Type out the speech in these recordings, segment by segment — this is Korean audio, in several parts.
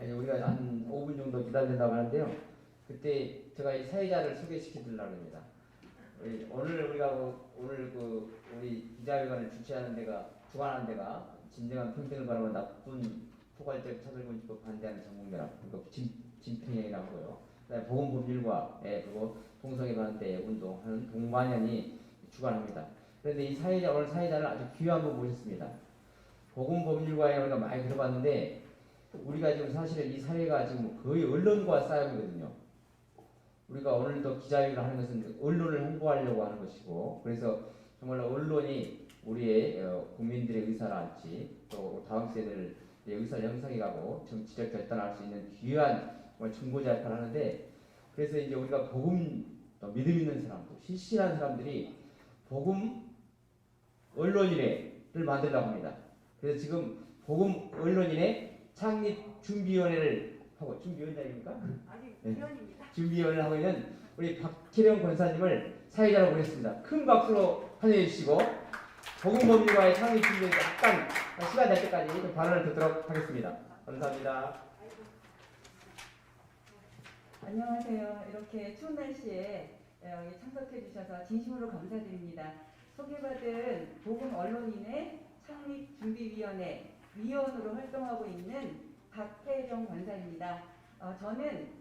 아니, 우리가 한 5분 정도 기다린다고 하는데요. 그때 제가 이 사회자를 소개시켜 드리려고 합니다. 오늘 우리가 오늘 우리 기자회견을 주최하는 데가 주관하는 데가 진정한 평등을 바라보는 나쁜 포괄적 차별금지법 반대하는 전국연합 그리고 진평행이라고요. 그다음에 보건법률과 그리고 동성애 반대 운동하는 동반연이 주관합니다. 그런데 이 사회자 오늘 사회자를 아주 귀한 분 모셨습니다. 보건법률과에 우리가 많이 들어봤는데 우리가 지금 사실은 이 사회가 지금 거의 언론과 싸움이거든요. 우리가 오늘도 기자회견을 하는 것은 언론을 홍보하려고 하는 것이고, 그래서 정말 언론이 우리의 국민들의 의사랄지 또 다음 세대의 의사를 형성해가고 정치적 결단을 할 수 있는 귀한 정말 중보자 역할을 하는데, 그래서 이제 우리가 복음 또 믿음 있는 사람들, 실실한 사람들이 복음 언론인회를 만들려고 합니다. 그래서 지금 복음 언론인회 창립 준비위원회를 하고 준비위원장입니까? 아직 네. 위원입니다. 준비위원을 하고 있는 우리 박혜령 권사님을 사회자로 모셨습니다. 큰 박수로 환영해 주시고 복음법률과의 창립 준비에 약간 시간 될 때까지 좀 발언을 듣도록 하겠습니다. 감사합니다. 안녕하세요. 이렇게 추운 날씨에 여기 참석해 주셔서 진심으로 감사드립니다. 소개받은 복음 언론인의 창립 준비위원회 위원으로 활동하고 있는 박혜령 권사입니다. 저는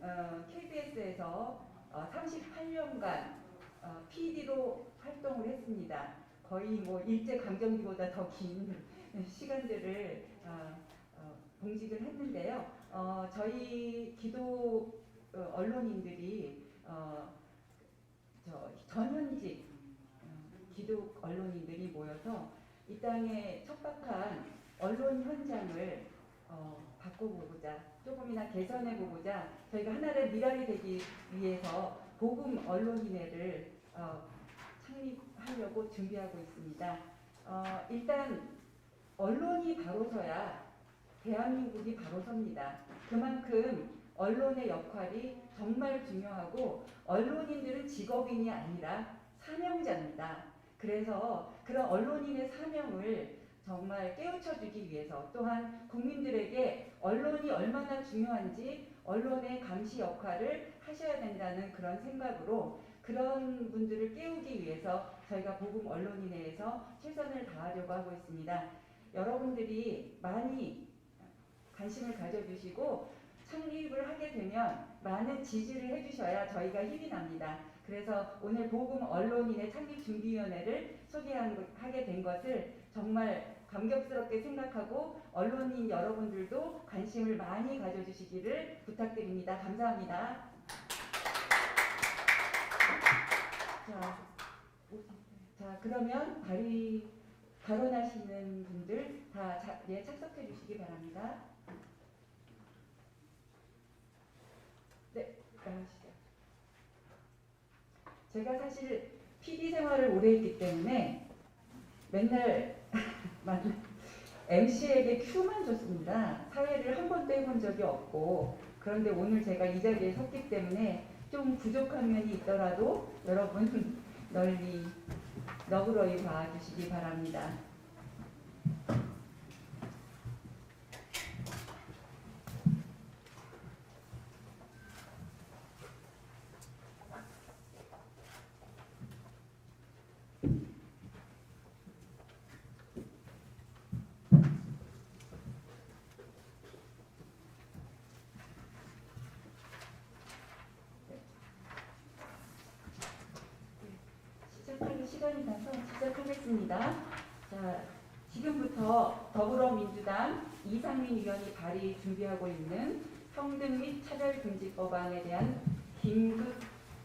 KBS에서 38년간 PD로 활동을 했습니다. 거의 뭐 일제 강점기보다 더 긴 시간들을 봉직을 했는데요. 저희 기도 언론인들이 전현직 기독 언론인들이 모여서 이 땅의 척박한 언론 현장을 바꿔보고자 조금이나 개선해보고자 저희가 하나의 미랄이 되기 위해서 복음 언론인회를 창립하려고 준비하고 있습니다. 일단 언론이 바로 서야 대한민국이 바로 섭니다. 그만큼 언론의 역할이 정말 중요하고 언론인들은 직업인이 아니라 사명자입니다. 그래서 그런 언론인의 사명을 정말 깨우쳐주기 위해서 또한 국민들에게 언론이 얼마나 중요한지 언론의 감시 역할을 하셔야 된다는 그런 생각으로 그런 분들을 깨우기 위해서 저희가 복음 언론인회에서 최선을 다하려고 하고 있습니다. 여러분들이 많이 관심을 가져주시고 창립을 하게 되면 많은 지지를 해주셔야 저희가 힘이 납니다. 그래서 오늘 복음 언론인의 창립준비위원회를 소개하게 된 것을 정말 감격스럽게 생각하고 언론인 여러분들도 관심을 많이 가져주시기를 부탁드립니다. 감사합니다. 자 그러면 발언하시는 분들 다 자리에 착석해 주시기 바랍니다. 네, 나가시죠. 제가 사실 PD 생활을 오래 했기 때문에 맨날 MC에게 큐만 줬습니다. 사회를 한 번도 해본 적이 없고, 그런데 오늘 제가 이 자리에 섰기 때문에 좀 부족한 면이 있더라도 여러분 널리 너그러이 봐주시기 바랍니다. 시간이 나서 시작하겠습니다. 자, 지금부터 더불어민주당 이상민 의원이 발의 준비하고 있는 평등 및 차별금지법안에 대한 긴급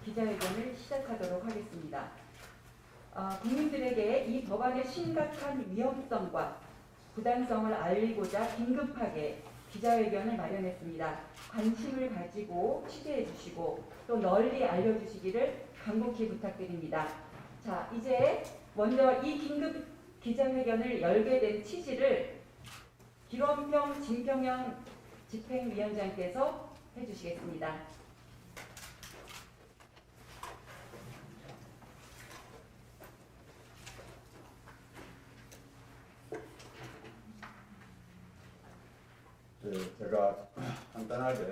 기자회견을 시작하도록 하겠습니다. 국민들에게 이 법안의 심각한 위험성과 부당성을 알리고자 긴급하게 기자회견을 마련했습니다. 관심을 가지고 취재해 주시고 또 널리 알려주시기를 간곡히 부탁드립니다. 자, 이제 먼저 이 긴급 기자회견을 열게 된 취지를 기론평 진평양 집행위원장께서 해주시겠습니다. 네, 제가 간단하게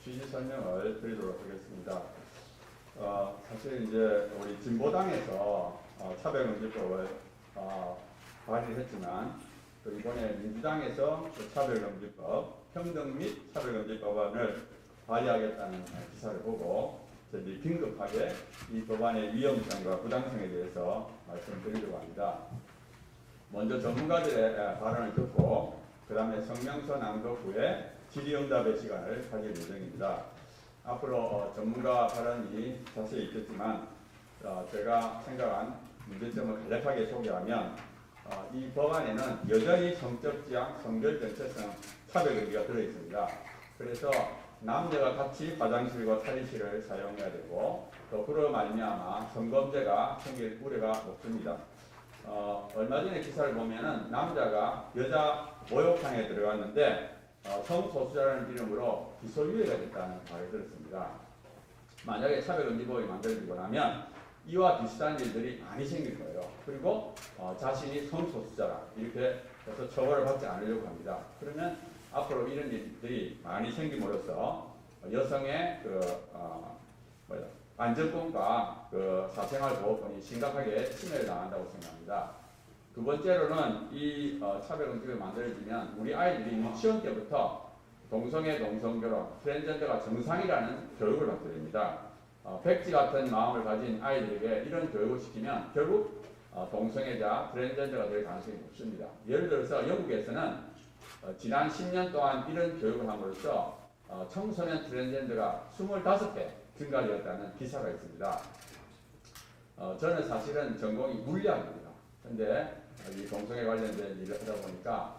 취지 설명을 드리도록 하겠습니다. 사실 이제 우리 진보당에서 차별금지법을 발의했지만 또 이번에 민주당에서 차별금지법, 평등 및 차별금지법안을 발의하겠다는 기사를 보고 저희 긴급하게 이 법안의 위험성과 부당성에 대해서 말씀드리려고 합니다. 먼저 전문가들의 발언을 듣고 그 다음에 성명서 낭독 후에 질의응답의 시간을 가질 예정입니다. 앞으로 전문가 발언이 자세히 있겠지만 제가 생각한 문제점을 간략하게 소개하면 이 법안에는 여전히 성적지향, 성별정체성 차별금지가 들어있습니다. 그래서 남녀가 같이 화장실과 탈의실을 사용해야 되고 또 그로 말미암아 성범죄가 생길 우려가 높습니다. 얼마 전에 기사를 보면은 남자가 여자 목욕탕에 들어갔는데 성소수자라는 이름으로 기소유예가 됐다는 말을 들었습니다. 만약에 차별금지법이 만들어지고 나면 이와 비슷한 일들이 많이 생길 거예요. 그리고 자신이 성소수자라 이렇게 해서 처벌을 받지 않으려고 합니다. 그러면 앞으로 이런 일들이 많이 생김으로써 여성의 안전권과 사생활 보호권이 심각하게 침해를 당한다고 생각합니다. 두 번째로는 이 차별금지가 만들어지면 우리 아이들이 유치원 때부터 동성애, 동성결혼, 트랜스젠더가 정상이라는 교육을 받게 됩니다. 백지 같은 마음을 가진 아이들에게 이런 교육을 시키면 결국 동성애자, 트랜스젠더가 될 가능성이 높습니다. 예를 들어서 영국에서는 지난 10년 동안 이런 교육을 함으로써 청소년 트랜스젠더가 25배 증가되었다는 기사가 있습니다. 저는 사실은 전공이 물리학입니다. 그런데 이 동성애 관련된 일을 하다 보니까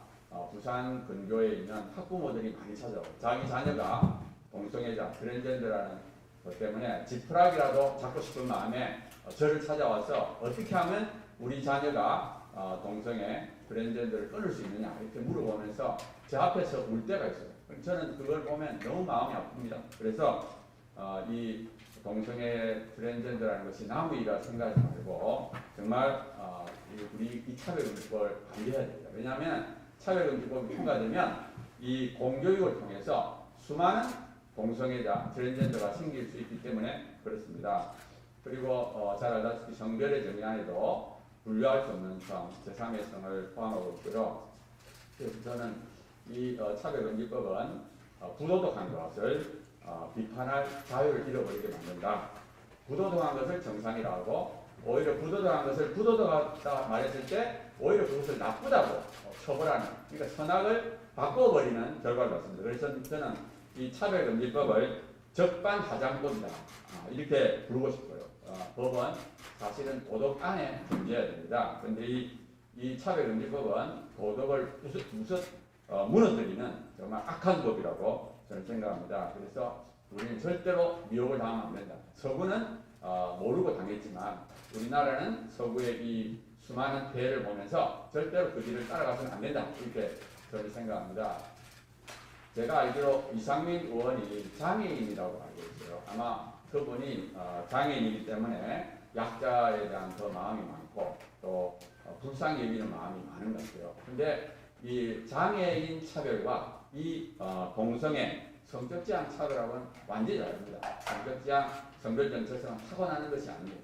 부산 근교에 있는 학부모들이 많이 찾아와요. 자기 자녀가 동성애자, 트랜스젠더라는 것 때문에 지푸라기라도 잡고 싶은 마음에 저를 찾아와서 어떻게 하면 우리 자녀가 동성애, 트랜스젠더를 끊을 수 있느냐 이렇게 물어보면서 제 앞에서 울 때가 있어요. 저는 그걸 보면 너무 마음이 아픕니다. 그래서 이 동성애 트랜스젠더라는 것이 남의 일이라 생각하지 말고 정말 우리 이 차별금지법을 반대해야 됩니다. 왜냐하면 차별금지법이 통과되면 이 공교육을 통해서 수많은 동성애자, 트랜스젠더가 생길 수 있기 때문에 그렇습니다. 그리고 잘 알다시피 성별의 정의 안에도 분류할 수 없는 성, 제3의 성을 포함하고 있고요. 그래서 저는 이 차별금지법은 부도덕한 것을 비판할 자유를 잃어버리게 만든다. 부도덕한 것을 정상이라고 오히려 부도덕한 것을 부도덕하다 말했을 때 오히려 그것을 나쁘다고 처벌하는, 그러니까 선악을 바꿔버리는 결과를 봤습니다. 그래서 저는 이 차별금지법을 적반하장법이다 이렇게 부르고 싶어요. 법은 사실은 도덕 안에 존재해야 됩니다. 그런데 이 차별금지법은 도덕을 무너뜨리는 정말 악한 법이라고 저는 생각합니다. 그래서 우리는 절대로 미혹을 당하면 안 된다. 서구는 모르고 당했지만 우리나라는 서구의 이 수많은 피해를 보면서 절대로 그 길을 따라가서는 안 된다. 이렇게 저는 생각합니다. 제가 알기로 이상민 의원이 장애인이라고 알고 있어요. 아마 그분이 장애인이기 때문에 약자에 대한 더 마음이 많고 또 불쌍히 여기는 마음이 많은 것 같아요. 근데 이 장애인 차별과 이 동성애 성적지향 차별하고는 완전히 다릅니다. 성적지향, 성별정체성은 타고나는 것이 아니에요.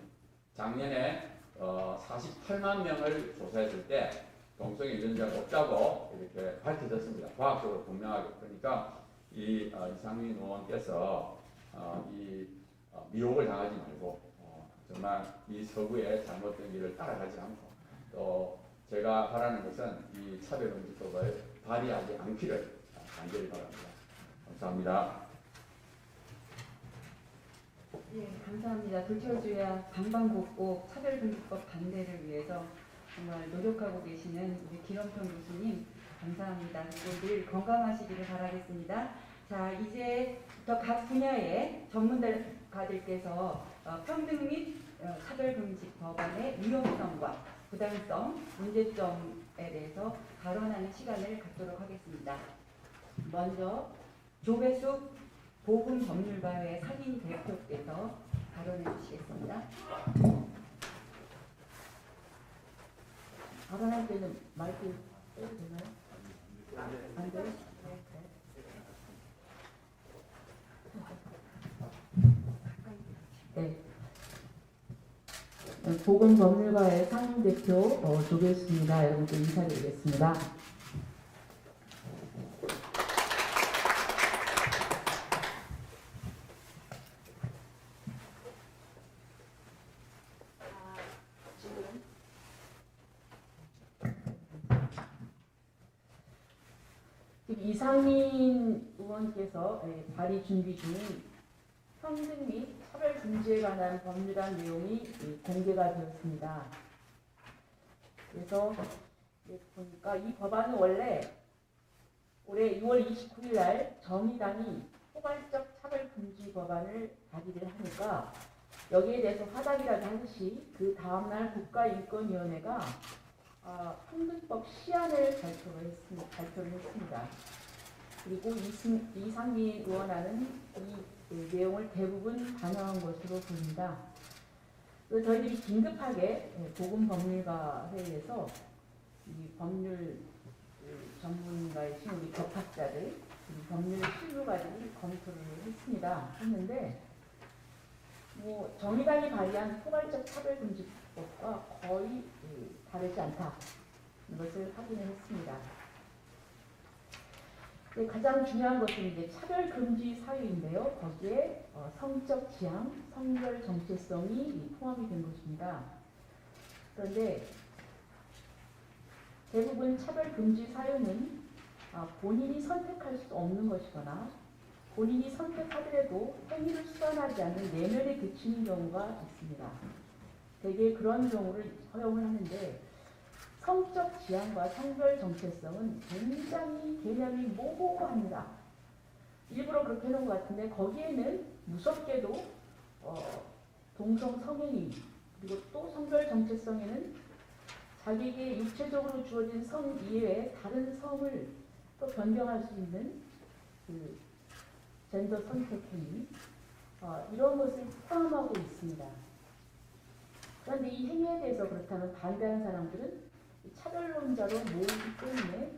작년에 48만 명을 조사했을 때 동성애 유전자가 없다고 이렇게 밝혀졌습니다. 과학적으로 분명하게. 그러니까 이 이상민 의원께서 이 미혹을 당하지 말고 정말 이 서구의 잘못된 길을 따라가지 않고 또 제가 바라는 것은 이 차별금지법을 발의하지 않기를 간절히 바랍니다. 감사합니다. 예, 감사합니다. 도처주야 방방곡곡 차별금지법 반대를 위해서 정말 노력하고 계시는 우리 기ром평 교수님 감사합니다. 그리고 늘 건강하시기를 바라겠습니다. 자, 이제부터 각 분야의 전문가들께서 평등 및 차별금지 법안의 위험성과 부당성, 문제점에 대해서 발언하는 시간을 갖도록 하겠습니다. 먼저 조배숙 보훈법률가회 상임 대표께서 발언해 주시겠습니다. 발언할 때는 마이크 빼도 되나요? 안 돼요? 보건법률가의 상임대표 조교수입니다. 여러분께 인사드리겠습니다. 지금 이상민 의원께서 발의 준비 중인 평등 및 차별 금지에 관한 법률안 내용이 공개가 되었습니다. 그래서 보니까 이 법안은 원래 올해 6월 29일 날 정의당이 포괄적 차별 금지 법안을 발의를 하니까 여기에 대해서 화답이라도 하듯이 그 다음날 국가인권위원회가 평등법 시안을 발표를 했습니다. 그리고 이상민 의원안은 이 내용을 대부분 반영한 것으로 보입니다. 저희들이 긴급하게 보건법률가 회의에서 이 법률 전문가이신 우리 법학자들, 법률 실무가들이 검토를 했는데 정의당이 발의한 포괄적 차별금지법과 거의 다르지 않다. 이것을 확인을 했습니다. 가장 중요한 것은 이제 차별금지 사유인데요. 거기에 성적 지향, 성별 정체성이 포함이 된 것입니다. 그런데 대부분 차별금지 사유는 본인이 선택할 수 없는 것이거나 본인이 선택하더라도 행위를 수반하지 않는 내면에 그치는 경우가 있습니다. 대개 그런 경우를 허용을 하는데 성적 지향과 성별 정체성은 굉장히 개념이 모호합니다. 일부러 그렇게 해놓은 것 같은데 거기에는 무섭게도 동성 성행위 그리고 또 성별 정체성에는 자기에게 육체적으로 주어진 성 이외에 다른 성을 또 변경할 수 있는 그 젠더 선택행위 이런 것을 포함하고 있습니다. 그런데 이 행위에 대해서 그렇다면 반대하는 사람들은 차별론자로 모이기 때문에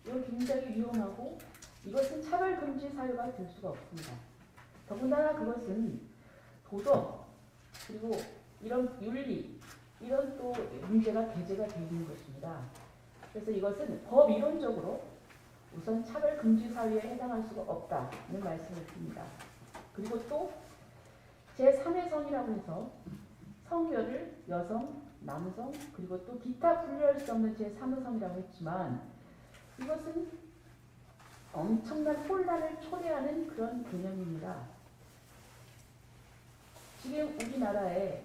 이건 굉장히 위험하고 이것은 차별금지 사유가 될 수가 없습니다. 더군다나 그것은 도덕 그리고 이런 윤리 이런 또 문제가 배제가 되어 있는 것입니다. 그래서 이것은 법이론적으로 우선 차별금지 사유에 해당할 수가 없다는 말씀을 드립니다. 그리고 또 제3의 성이라고 해서 성별을 여성, 남성, 그리고 또 기타 분류할 수 없는 제3의 성이라고 했지만 이것은 엄청난 혼란을 초래하는 그런 개념입니다. 지금 우리나라에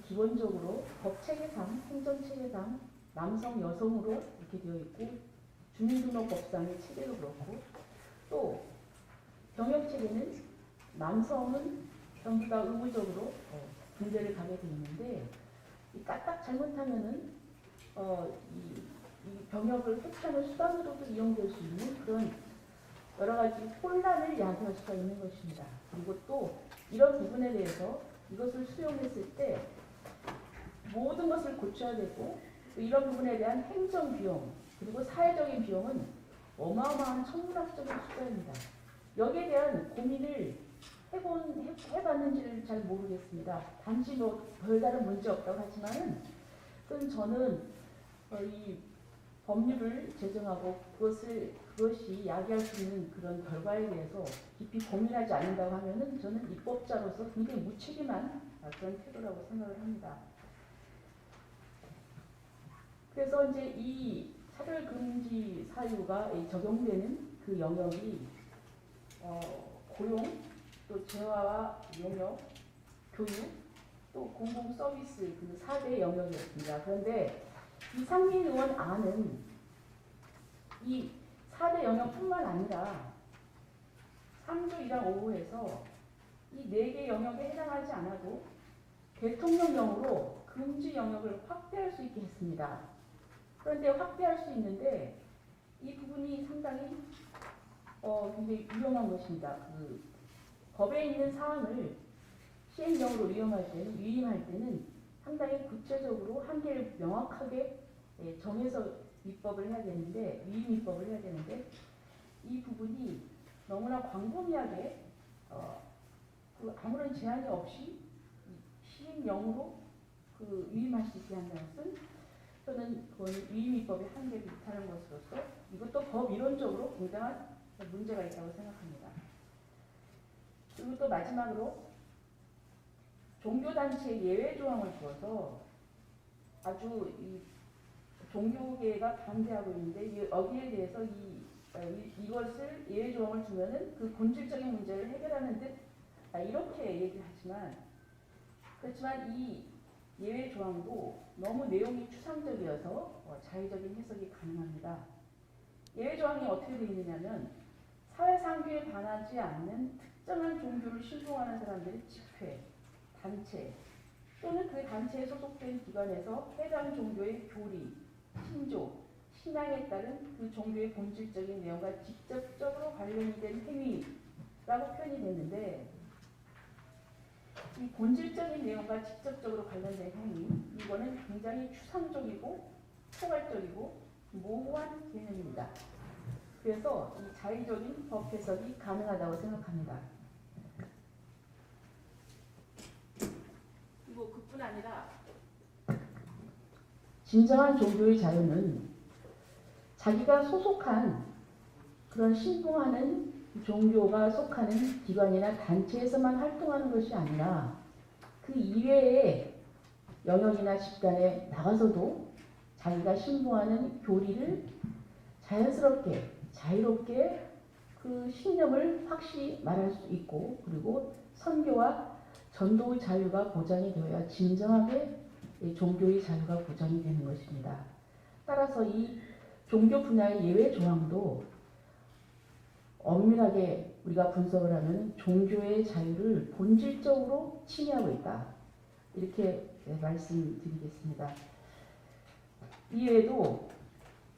기본적으로 법체계상, 행정체계상 남성, 여성으로 이렇게 되어 있고 주민등록법상의 체계도 그렇고 또 병역체계는 남성은 전부 다 의무적으로 군대를 가게 되어 있는데 까딱 잘못하면은 이 병역을 회피하는 수단으로도 이용될 수 있는 그런 여러 가지 혼란을 야기할 수가 있는 것입니다. 그리고 또 이런 부분에 대해서 이것을 수용했을 때 모든 것을 고쳐야 되고 이런 부분에 대한 행정 비용 그리고 사회적인 비용은 어마어마한 천문학적인 숫자입니다. 여기에 대한 고민을 해봤는지를 잘 모르겠습니다. 단지 별다른 문제 없다고 하지만은 저는 이 법률을 제정하고 그것이 야기할 수 있는 그런 결과에 대해서 깊이 고민하지 않는다고 하면은 저는 입법자로서 굉장히 무책임한 그런 태도라고 생각을 합니다. 그래서 이제 이 차별금지 사유가 적용되는 그 영역이 고용, 또 재화와 용역, 교육, 또 공공서비스 그 4대 영역이었습니다. 그런데 이상민 의원 안은 이 4대 영역뿐만 아니라 3조 1항 5호에서 이 4개 영역에 해당하지 않아도 대통령령으로 금지 영역을 확대할 수 있게 했습니다. 그런데 확대할 수 있는데 이 부분이 상당히 굉장히 위험한 것입니다. 그 법에 있는 사항을 시행령으로 위임할 때는 상당히 구체적으로 한계를 명확하게 정해서 입법을 해야 되는데 위임 입법을 해야 되는데 이 부분이 너무나 광범위하게 아무런 제한이 없이 시행령으로 그 위임하시지 않는 것은 또는 그건 위임입법의 한계를 비롯하는 것으로서 이것도 법 이론적으로 굉장한 문제가 있다고 생각합니다. 그리고 또 마지막으로 종교단체의 예외 조항을 두어서 아주 이 종교계가 반대하고 있는데 여기에 대해서 이것을 예외 조항을 두면은 그 본질적인 문제를 해결하는 듯 이렇게 얘기하지만 그렇지만 이 예외 조항도 너무 내용이 추상적이어서 자의적인 해석이 가능합니다. 예외 조항이 어떻게 되어 있느냐면 사회상규에 반하지 않는 특정한 종교를 신봉하는 사람들의 집회, 단체 또는 그 단체에 소속된 기관에서 해당 종교의 교리, 신조, 신앙에 따른 그 종교의 본질적인 내용과 직접적으로 관련이 된 행위라고 표현이 됐는데 이 본질적인 내용과 직접적으로 관련된 행위 이거는 굉장히 추상적이고 포괄적이고 모호한 개념입니다. 그래서 이 자의적인 법 해석이 가능하다고 생각합니다. 그리고 그뿐 아니라 진정한 종교의 자유는 자기가 소속한 그런 신봉하는 종교가 속하는 기관이나 단체에서만 활동하는 것이 아니라 그 이외의 영역이나 집단에 나가서도 자기가 신봉하는 교리를 자연스럽게 자유롭게 그 신념을 확실히 말할 수 있고 그리고 선교와 전도의 자유가 보장이 되어야 진정하게 종교의 자유가 보장이 되는 것입니다. 따라서 이 종교 분야의 예외 조항도 엄밀하게 우리가 분석을 하면 종교의 자유를 본질적으로 침해하고 있다. 이렇게 말씀드리겠습니다. 이외에도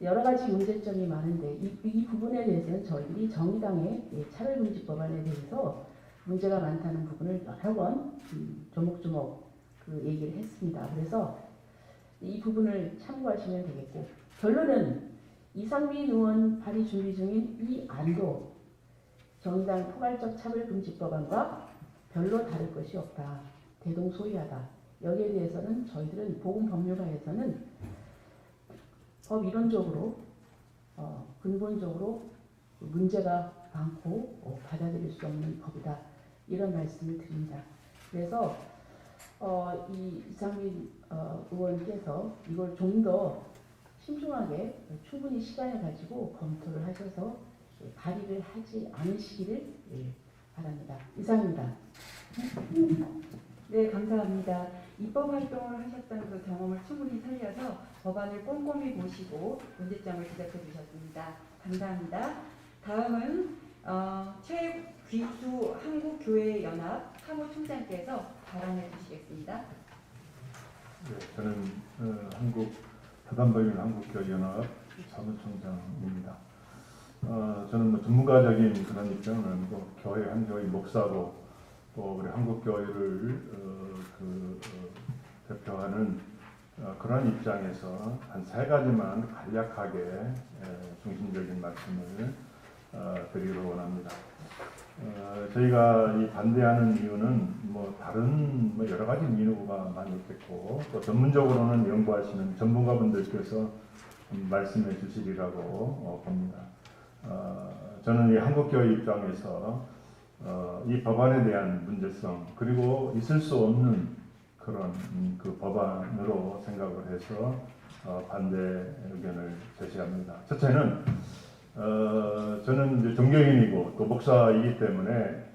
여러 가지 문제점이 많은데 이 부분에 대해서는 저희들이 정의당의 차별금지법안에 대해서 문제가 많다는 부분을 여러 번 조목조목 그 얘기를 했습니다. 그래서 이 부분을 참고하시면 되겠고 결론은 이상민 의원 발의 준비 중인 이 안도 정의당 포괄적 차별금지법안과 별로 다를 것이 없다. 대동소이하다. 여기에 대해서는 저희들은 보건법률가에서는 법 이론적으로 근본적으로 문제가 많고 받아들일 수 없는 법이다. 이런 말씀을 드립니다. 그래서 이 이상민 의원께서 이걸 좀 더 신중하게 충분히 시간을 가지고 검토를 하셔서 발의를 하지 않으시기를 바랍니다. 이상입니다. 네, 감사합니다. 입법 활동을 하셨던 그 경험을 충분히 살려서 법안을 꼼꼼히 보시고 문제점을 지적해 주셨습니다. 감사합니다. 다음은 최귀수 한국교회연합 사무총장께서 발언해 주시겠습니다. 네, 저는 한국사단법인 한국교회연합 사무총장입니다. 저는 뭐 전문가적인 그런 입장은 아니고 교회 한 교회 목사고 또 우리 한국교회를 대표하는 그런 입장에서 한 세 가지만 간략하게 중심적인 말씀을 드리기로 원합니다. 저희가 이 반대하는 이유는 뭐 다른 여러 가지 이유가 많이 있겠고 또 전문적으로는 연구하시는 전문가분들께서 말씀해 주시리라고 봅니다. 저는 이 한국교회 입장에서 이 법안에 대한 문제성 그리고 있을 수 없는 그런 그 법안으로 생각을 해서 반대 의견을 제시합니다. 첫째는 저는 이제 종교인이고 또 목사이기 때문에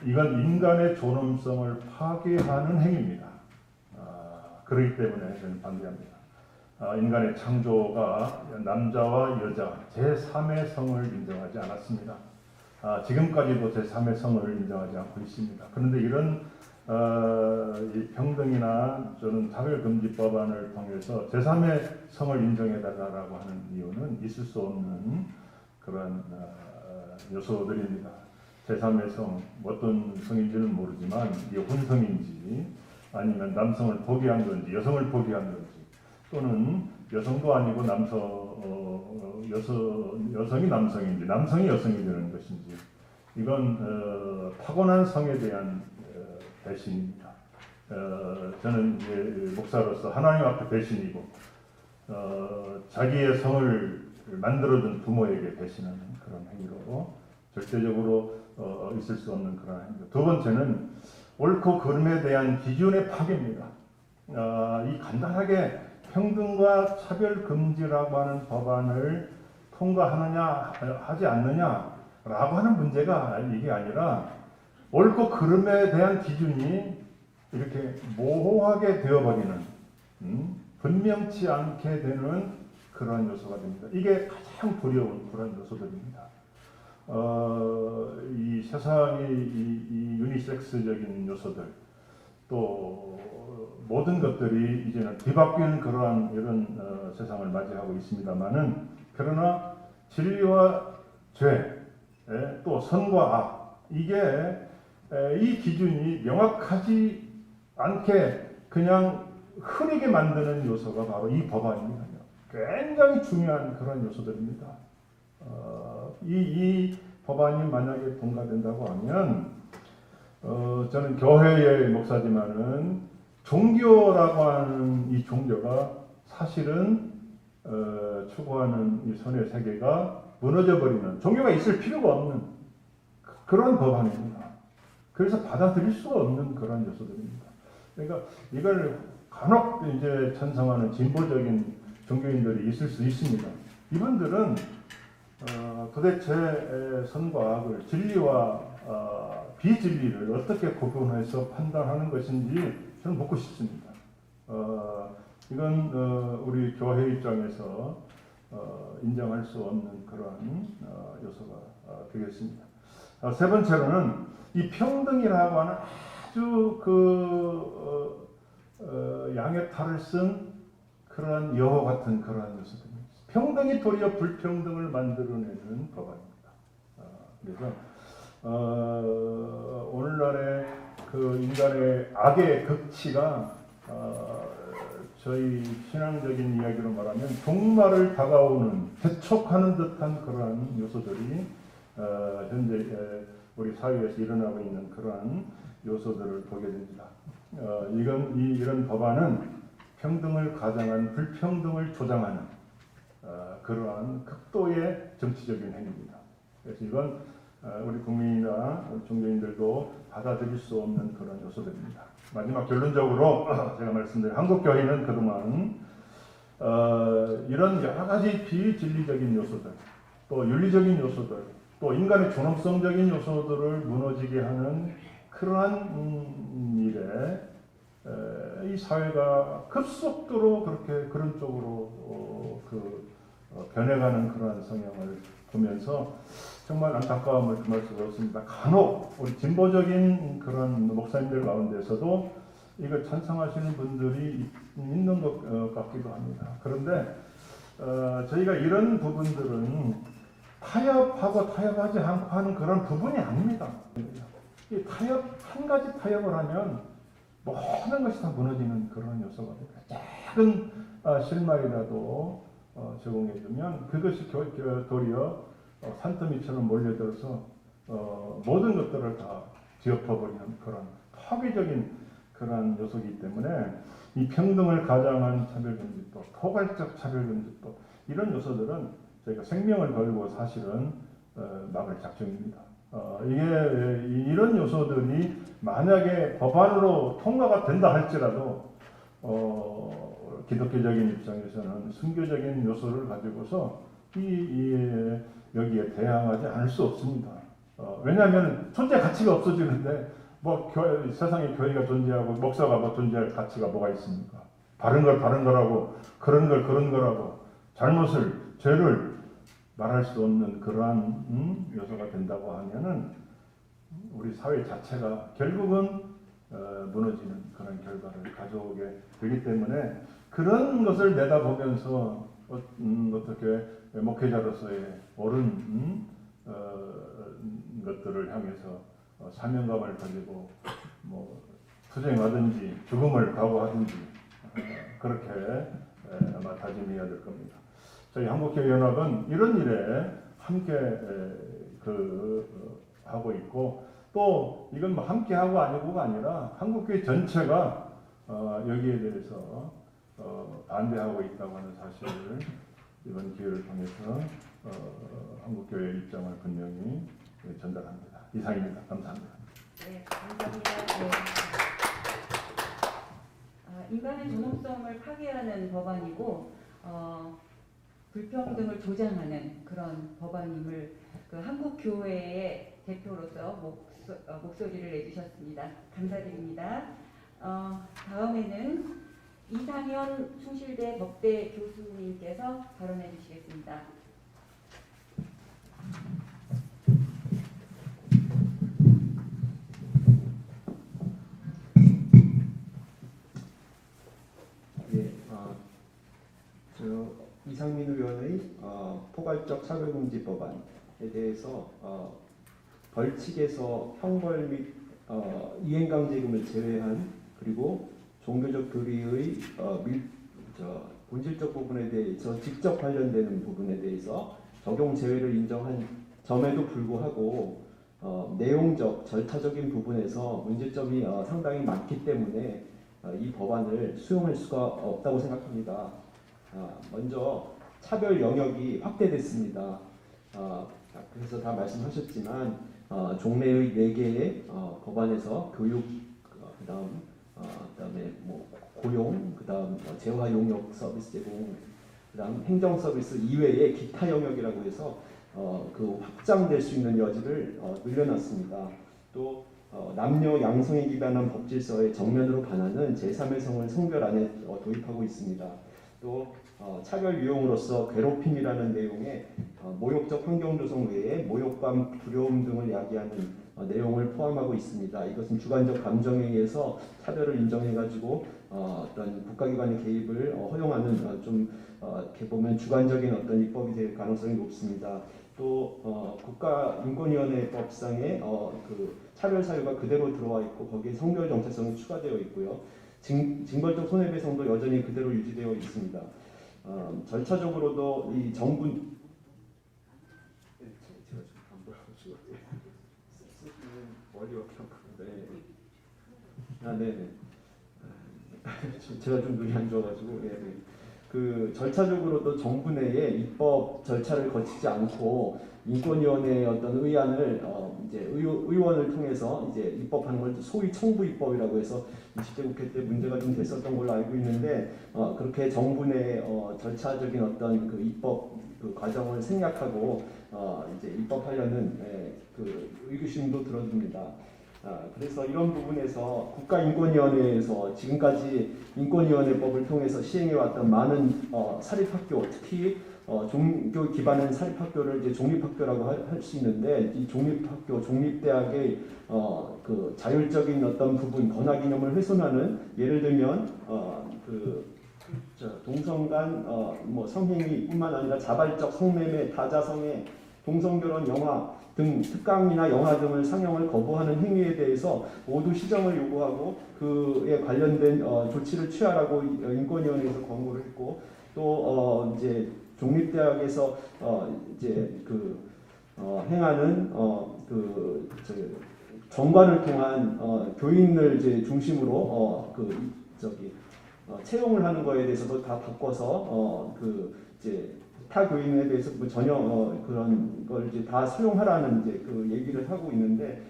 이건 인간의 존엄성을 파괴하는 행위입니다. 그렇기 때문에 저는 반대합니다. 인간의 창조가 남자와 여자 제3의 성을 인정하지 않았습니다. 지금까지도 제3의 성을 인정하지 않고 있습니다. 그런데 이런 이 평등이나 저는 차별금지법안을 통해서 제3의 성을 인정해달라고 하는 이유는 있을 수 없는 그런 요소들입니다. 제3의 성, 어떤 성인지는 모르지만 이게 혼성인지 아니면 남성을 포기한 건지 여성을 포기한 건지 또는 여성도 아니고 여성이 남성인지 남성이 여성이 되는 것인지 이건 타고난 성에 대한 배신입니다. 저는 이제 목사로서 하나님 앞에 배신이고 자기의 성을 만들어준 부모에게 배신하는 그런 행위로 절대적으로 있을 수 없는 그런 행위. 두 번째는 옳고 그름에 대한 기준의 파괴입니다. 이 간단하게 평등과 차별 금지라고 하는 법안을 통과하느냐 하지 않느냐라고 하는 문제가 이게 아니라 옳고 그름에 대한 기준이 이렇게 모호하게 되어버리는 분명치 않게 되는 그러한 요소가 됩니다. 이게 가장 두려운 그런 요소들입니다. 이 세상의 이 유니섹스적인 요소들 또 모든 것들이 이제는 뒤바뀌는 그러한 이런 세상을 맞이하고 있습니다만은 그러나 진리와 죄, 또 선과 악 이게 이 기준이 명확하지 않게 그냥 흐리게 만드는 요소가 바로 이 법안입니다. 굉장히 중요한 그런 요소들입니다. 이 법안이 만약에 통과된다고 하면 저는 교회의 목사지만은 종교라고 하는 이 종교가 사실은 추구하는 이 선의 세계가 무너져버리는 종교가 있을 필요가 없는 그런 법안입니다. 그래서 받아들일 수가 없는 그런 요소들입니다. 그러니까 이걸 간혹 이제 찬성하는 진보적인 종교인들이 있을 수 있습니다. 이분들은 도대체 선과 악을 진리와 비진리를 어떻게 구분해서 판단하는 것인지 저는 묻고 싶습니다. 이건 우리 교회 입장에서 인정할 수 없는 그러한 요소가 되겠습니다. 세 번째로는 이 평등이라고 하는 아주 양의 탈을 쓴 그런 여호 같은 그러한 요소들입니다. 평등이 도리어 불평등을 만들어내는 법안입니다. 그래서 오늘날의 그 인간의 악의 극치가 저희 신앙적인 이야기로 말하면 종말을 다가오는 재촉하는 듯한 그러한 요소들이 현재 우리 사회에서 일어나고 있는 그러한 요소들을 보게 됩니다. 이런 법안은 평등을 가장한 불평등을 조장하는 그러한 극도의 정치적인 행위입니다. 그래서 이건 우리 국민이나 종교인들도 받아들일 수 없는 그런 요소들입니다. 마지막 결론적으로 제가 말씀드린 한국교회는 그동안 이런 여러 가지 비진리적인 요소들, 또 윤리적인 요소들, 또 인간의 존엄성적인 요소들을 무너지게 하는 그러한 일에 이 사회가 급속도로 그런 쪽으로 변해가는 그러한 성향을 보면서 정말 안타까움을 금할 수가 없습니다. 간혹 우리 진보적인 그런 목사님들 가운데서도 이걸 찬성하시는 분들이 있는 것 같기도 합니다. 그런데 저희가 이런 부분들은 타협하고 타협하지 않고 하는 그런 부분이 아닙니다. 이 한 가지 타협을 하면 모든 것이 다 무너지는 그런 요소가 됩니다. 작은 실마리라도 제공해주면 그것이 도리어 산더미처럼 몰려들어서 모든 것들을 다 뒤엎어버리는 그런 파괴적인 그런 요소이기 때문에 이 평등을 가장한 차별금지법, 포괄적 차별금지법 이런 요소들은 저희가 생명을 걸고 사실은 막을 작정입니다. 이게 이런 요소들이 만약에 법안으로 통과가 된다 할지라도 기독교적인 입장에서는 순교적인 요소를 가지고서 여기에 대항하지 않을 수 없습니다. 왜냐하면 존재 가치가 없어지는데 세상에 교회가 존재하고 목사가 존재할 가치가 뭐가 있습니까? 바른 걸 바른 거라고 그런 걸 그런 거라고 잘못을 죄를 말할 수 없는 그러한 요소가 된다고 하면은 우리 사회 자체가 결국은 무너지는 그런 결과를 가져오게 되기 때문에 그런 것을 내다보면서 어떻게 목회자로서의 옳은 것들을 향해서 사명감을 가지고 투쟁하든지 죽음을 각오하든지 그렇게 아마 다짐해야 될 겁니다. 저희 한국교회연합은 이런 일에 함께 하고 있고 또 또 이건 뭐 함께하고 아니고가 아니라 한국교회 전체가 여기에 대해서 반대하고 있다고 하는 사실을 이번 기회를 통해서 한국교회 입장을 분명히 전달합니다. 이상입니다. 감사합니다. 네, 감사합니다. 네. 인간의 존엄성을 파괴하는 법안이고 불평등을 조장하는 그런 법안임을 그 한국교회의 대표로서 목소리를 내주셨습니다. 감사드립니다. 다음에는 이상현 충실대 법대 교수님께서 발언해 주시겠습니다. 예, 이상민 의원의 포괄적 차별금지 법안에 대해서 벌칙에서 형벌 및 이행강제금을 제외한 그리고 종교적 교리의 본질적 부분에 대해서 직접 관련되는 부분에 대해서 적용 제외를 인정한 점에도 불구하고 내용적 절차적인 부분에서 문제점이 상당히 많기 때문에 이 법안을 수용할 수가 없다고 생각합니다. 먼저 차별 영역이 확대됐습니다. 그래서 다 말씀하셨지만 종래의 4개의 법안에서 교육, 그다음에 뭐 고용, 그다음 재화 용역 서비스 제공, 그다음 행정 서비스 이외의 기타 영역이라고 해서 그 확장될 수 있는 여지를 늘려놨습니다. 또 남녀 양성에 기반한 법질서에 정면으로 반하는 제3의 성을 성별안에 도입하고 있습니다. 또 차별 유형으로서 괴롭힘이라는 내용에 모욕적 환경 조성 외에 모욕감, 두려움 등을 야기하는 내용을 포함하고 있습니다. 이것은 주관적 감정에 의해서 차별을 인정해가지고 어떤 국가기관의 개입을 허용하는 좀 이렇게 보면 주관적인 어떤 입법이 될 가능성이 높습니다. 또 국가인권위원회법상에 그 차별 사유가 그대로 들어와 있고 거기에 성별 정체성이 추가되어 있고요. 징벌적 손해배상도 여전히 그대로 유지되어 있습니다. 절차적으로도 이 정부 제가 좀안 보여가지고 네네. 제가 좀 눈이 안 좋아가지고 그 절차적으로도 정부 내에 입법 절차를 거치지 않고 인권위원회의 어떤 의안을 이제 의원을 통해서 이제 입법하는 걸 소위 청부 입법이라고 해서 20대 국회 때 문제가 좀 됐었던 걸로 알고 있는데 그렇게 정부 내 절차적인 어떤 그 입법 그 과정을 생략하고 이제 입법하려는 그 의구심도 들어집니다. 그래서 이런 부분에서 국가인권위원회에서 지금까지 인권위원회법을 통해서 시행해왔던 많은 사립학교, 특히 종교 기반의 사립학교를 이제 종립학교라고 할 수 있는데 이 종립학교, 종립대학의 그 자율적인 어떤 부분, 권하기념을 훼손하는 예를 들면 동성 간 뭐 성행위뿐만 아니라 자발적 성매매, 다자성애, 동성결혼 영화 등 특강이나 영화 등을 상영을 거부하는 행위에 대해서 모두 시정을 요구하고 그에 관련된 조치를 취하라고 인권위원회에서 권고를 했고 또 이제 종립대학에서 이제 그 행하는 정관을 통한 교인을 이제 중심으로 채용을 하는 거에 대해서도 다 바꿔서 이제 타 교인에 대해서 뭐 전혀 그런 걸 이제 다 수용하라는 이제 그 얘기를 하고 있는데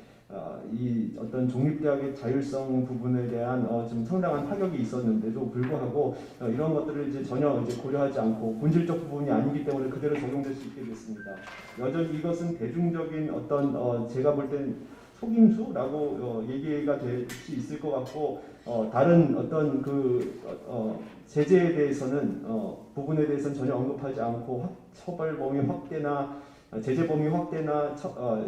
이 어떤 종립대학의 자율성 부분에 대한 좀 상당한 타격이 있었는데도 불구하고 이런 것들을 이제 전혀 이제 고려하지 않고 본질적 부분이 아니기 때문에 그대로 적용될 수 있게 됐습니다. 여전히 이것은 대중적인 어떤 제가 볼 땐 속임수라고 얘기가 될 수 있을 것 같고 다른 어떤 그 제재에 대해서는 부분에 대해서는 전혀 언급하지 않고 처벌 범위 확대나 제재 범위 확대나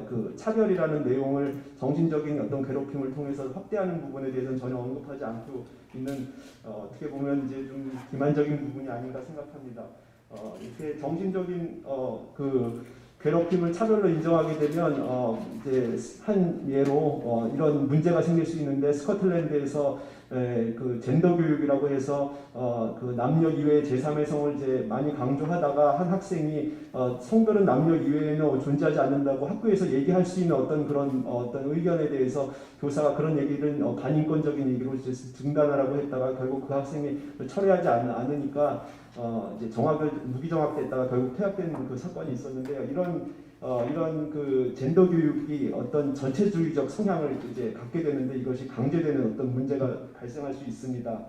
그 차별이라는 내용을 정신적인 어떤 괴롭힘을 통해서 확대하는 부분에 대해서는 전혀 언급하지 않고 있는 어떻게 보면 이제 좀 기만적인 부분이 아닌가 생각합니다. 이렇게 정신적인 그 괴롭힘을 차별로 인정하게 되면 이제 한 예로 이런 문제가 생길 수 있는데 스코틀랜드에서 그 젠더 교육이라고 해서 그 남녀 이외의 제3의 성을 이제 많이 강조하다가 한 학생이 성별은 남녀 이외에는 존재하지 않는다고 학교에서 얘기할 수 있는 어떤 그런 어떤 의견에 대해서 교사가 그런 얘기를 반인권적인 얘기로 이제 중단하라고 했다가 결국 그 학생이 철회하지 않으니까 이제 무기정학됐다가 결국 퇴학된 그 사건이 있었는데요. 이런 그 젠더 교육이 어떤 전체주의적 성향을 이제 갖게 되는데 이것이 강제되는 어떤 문제가 발생할 수 있습니다.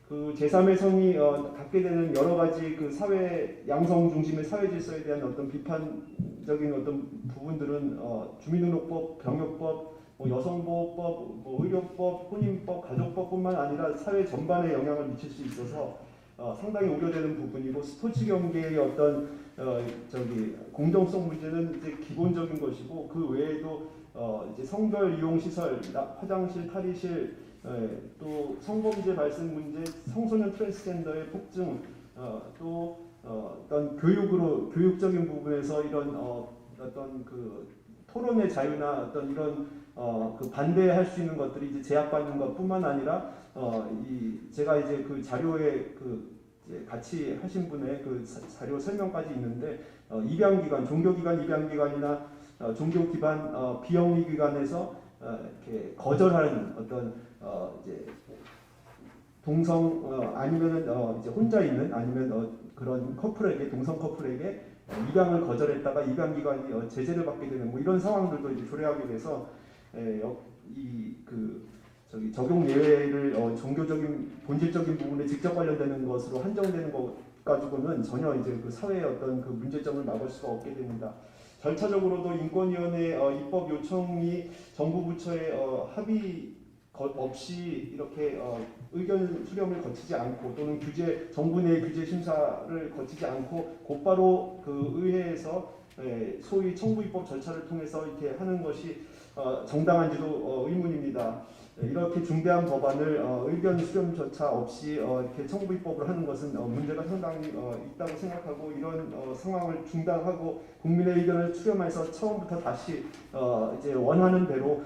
그 제3의 성이 갖게 되는 여러 가지 그 사회 양성 중심의 사회 질서에 대한 어떤 비판적인 어떤 부분들은 주민등록법, 병역법, 여성보호법, 의료법, 혼인법, 가족법뿐만 아니라 사회 전반에 영향을 미칠 수 있어서 상당히 우려되는 부분이고 스포츠 경기의 어떤 공정성 문제는 이제 기본적인 것이고 그 외에도 이제 성별 이용 시설, 화장실, 탈의실, 또 성범죄 발생 문제, 청소년 트랜스젠더의 폭증, 또 어떤 교육적인 부분에서 이런 어떤 그 토론의 자유나 어떤 이런 그 반대할 수 있는 것들이 이제 제약받는 것뿐만 아니라 제가 이제 그 자료에 이제 같이 하신 분의 그 자료 설명까지 있는데 입양기관, 종교기관 입양기관이나 종교기관 비영리기관에서 이렇게 거절하는 어떤 이제 동성 아니면은 이제 혼자 있는 아니면 그런 커플에게 동성 커플에게 입양을 거절했다가 입양기관이 제재를 받게 되는 뭐 이런 상황들도 이제 조례하게 돼서 적용 예외를 종교적인 본질적인 부분에 직접 관련되는 것으로 한정되는 것 가지고는 전혀 이제 그 사회의 어떤 그 문제점을 막을 수가 없게 됩니다. 절차적으로도 인권위원회 입법 요청이 정부 부처의 합의 없이 이렇게 의견 수렴을 거치지 않고 또는 정부 내 규제 심사를 거치지 않고 곧바로 그 의회에서 소위 청부 입법 절차를 통해서 이렇게 하는 것이 정당한지도 의문입니다. 이렇게 중대한 법안을 의견 수렴조차 없이 이렇게 청부 입법을 하는 것은 문제가 상당히 있다고 생각하고 이런 상황을 중단하고 국민의 의견을 수렴해서 처음부터 다시 이제 원하는 대로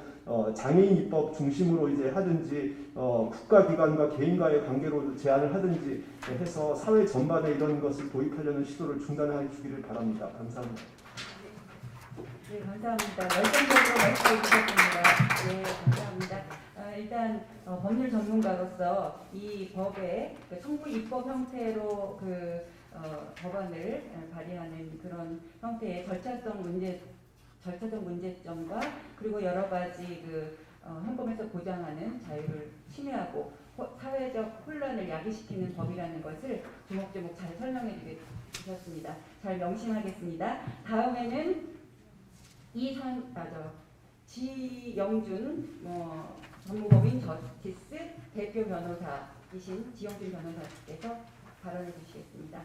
장애인 입법 중심으로 이제 하든지 국가기관과 개인과의 관계로 제안을 하든지 해서 사회 전반에 이런 것을 도입하려는 시도를 중단해 주기를 바랍니다. 감사합니다. 네, 감사합니다. 열정적으로 말씀해 주셨습니다. 네, 감사합니다. 일단 법률 전문가로서 이 법의 그 청구 입법 형태로 그 법안을 발의하는 그런 형태의 절차적 문제점과 그리고 여러 가지 그 헌법에서 보장하는 자유를 침해하고 사회적 혼란을 야기시키는 법이라는 것을 조목조목 잘 설명해 주셨습니다. 잘 명심하겠습니다. 다음에는 지영준 법무법인 저스티스 대표 변호사이신 지영준 변호사께서 발언해 주시겠습니다.